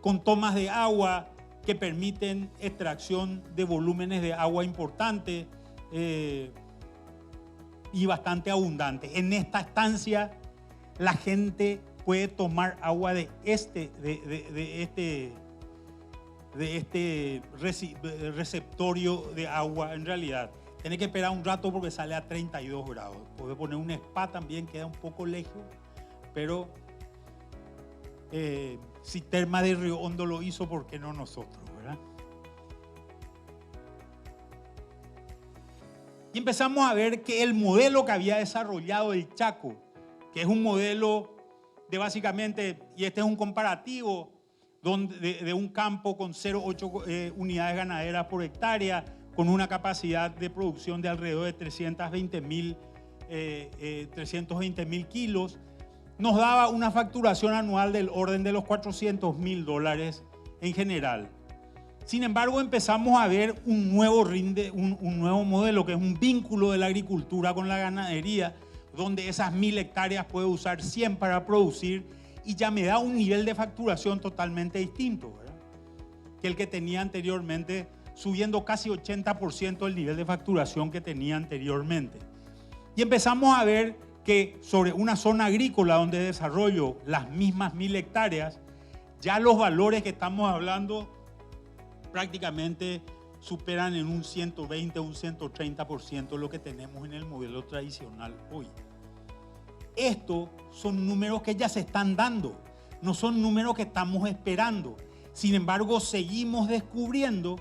Con tomas de agua que permiten extracción de volúmenes de agua importantes y bastante abundantes. En esta estancia la gente puede tomar agua de este receptorio de agua. En realidad tiene que esperar un rato porque sale a 32 grados. Puede poner un spa también, queda un poco lejos, pero si Terma de Río Hondo lo hizo, ¿por qué no nosotros, verdad? Y empezamos a ver que el modelo que había desarrollado el Chaco, que es un modelo de básicamente, y este es un comparativo de un campo con 0,8 unidades ganaderas por hectárea, con una capacidad de producción de alrededor de 320.000 kilos, nos daba una facturación anual del orden de los $400.000 en general. Sin embargo, empezamos a ver un nuevo modelo, que es un vínculo de la agricultura con la ganadería, donde esas 1.000 hectáreas puede usar 100 para producir, y ya me da un nivel de facturación totalmente distinto, ¿verdad?, que el que tenía anteriormente, subiendo casi 80% el nivel de facturación que tenía anteriormente. Y empezamos a ver que sobre una zona agrícola donde desarrollo las mismas 1.000 hectáreas, ya los valores que estamos hablando prácticamente superan en un 120 o un 130% lo que tenemos en el modelo tradicional hoy. Estos son números que ya se están dando, no son números que estamos esperando. Sin embargo, seguimos descubriendo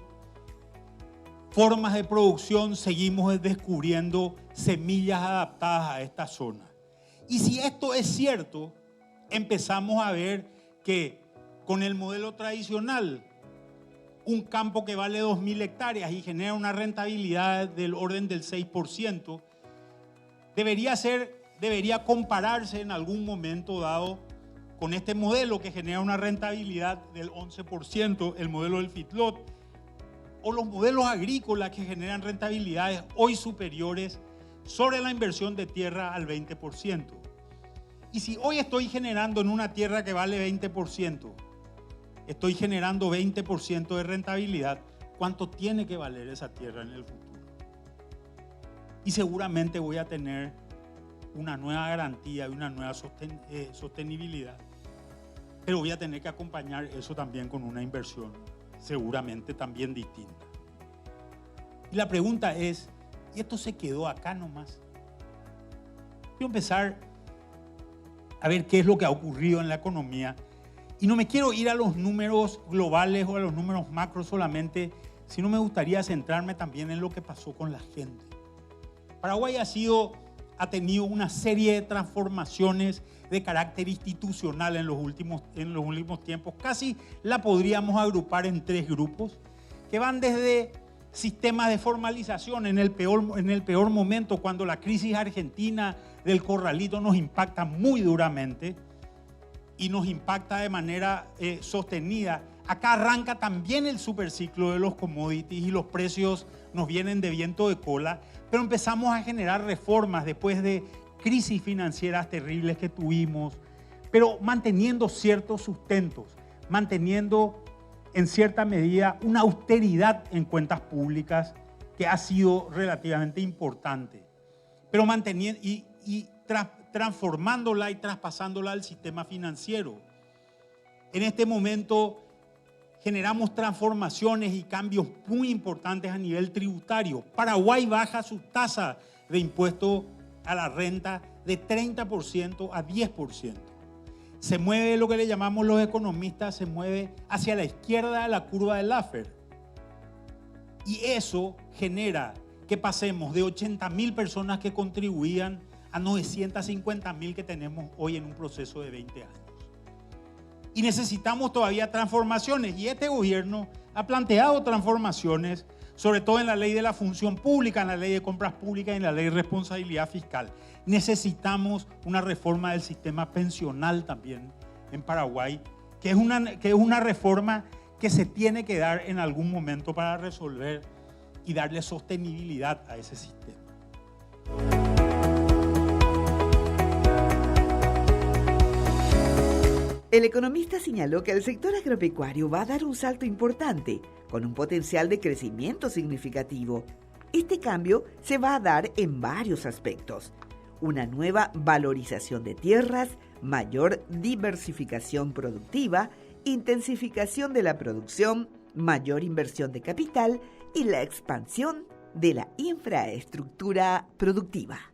formas de producción, seguimos descubriendo semillas adaptadas a esta zona. Y si esto es cierto, empezamos a ver que con el modelo tradicional, un campo que vale 2.000 hectáreas y genera una rentabilidad del orden del 6%, debería compararse en algún momento dado con este modelo que genera una rentabilidad del 11%, el modelo del feedlot, o los modelos agrícolas que generan rentabilidades hoy superiores sobre la inversión de tierra al 20%. Y si hoy estoy generando en una tierra que vale 20%, estoy generando 20% de rentabilidad, ¿cuánto tiene que valer esa tierra en el futuro? Y seguramente voy a tener una nueva garantía y una nueva sostenibilidad, pero voy a tener que acompañar eso también con una inversión seguramente también distinta. Y la pregunta es, ¿y esto se quedó acá nomás? Quiero empezar a ver qué es lo que ha ocurrido en la economía. Y no me quiero ir a los números globales o a los números macro solamente, sino me gustaría centrarme también en lo que pasó con la gente. Paraguay ha tenido una serie de transformaciones de carácter institucional en los últimos tiempos. Casi la podríamos agrupar en 3 grupos, que van desde sistemas de formalización en el peor momento, cuando la crisis argentina del corralito nos impacta muy duramente y nos impacta de manera sostenida. Acá arranca también el superciclo de los commodities y los precios nos vienen de viento de cola, pero empezamos a generar reformas después de crisis financieras terribles que tuvimos, pero manteniendo ciertos sustentos, manteniendo en cierta medida una austeridad en cuentas públicas que ha sido relativamente importante, pero manteniendo transformándola y traspasándola al sistema financiero. En este momento generamos transformaciones y cambios muy importantes a nivel tributario. Paraguay baja su tasa de impuesto a la renta de 30% a 10%. Se mueve lo que le llamamos los economistas, se mueve hacia la izquierda de la curva de Laffer. Y eso genera que pasemos de 80.000 personas que contribuían a 950.000 que tenemos hoy en un proceso de 20 años. Y necesitamos todavía transformaciones. Y este gobierno ha planteado transformaciones, sobre todo en la ley de la función pública, en la ley de compras públicas y en la ley de responsabilidad fiscal. Necesitamos una reforma del sistema pensional también en Paraguay, que es una reforma que se tiene que dar en algún momento para resolver y darle sostenibilidad a ese sistema. El economista señaló que el sector agropecuario va a dar un salto importante, con un potencial de crecimiento significativo. Este cambio se va a dar en varios aspectos: una nueva valorización de tierras, mayor diversificación productiva, intensificación de la producción, mayor inversión de capital y la expansión de la infraestructura productiva.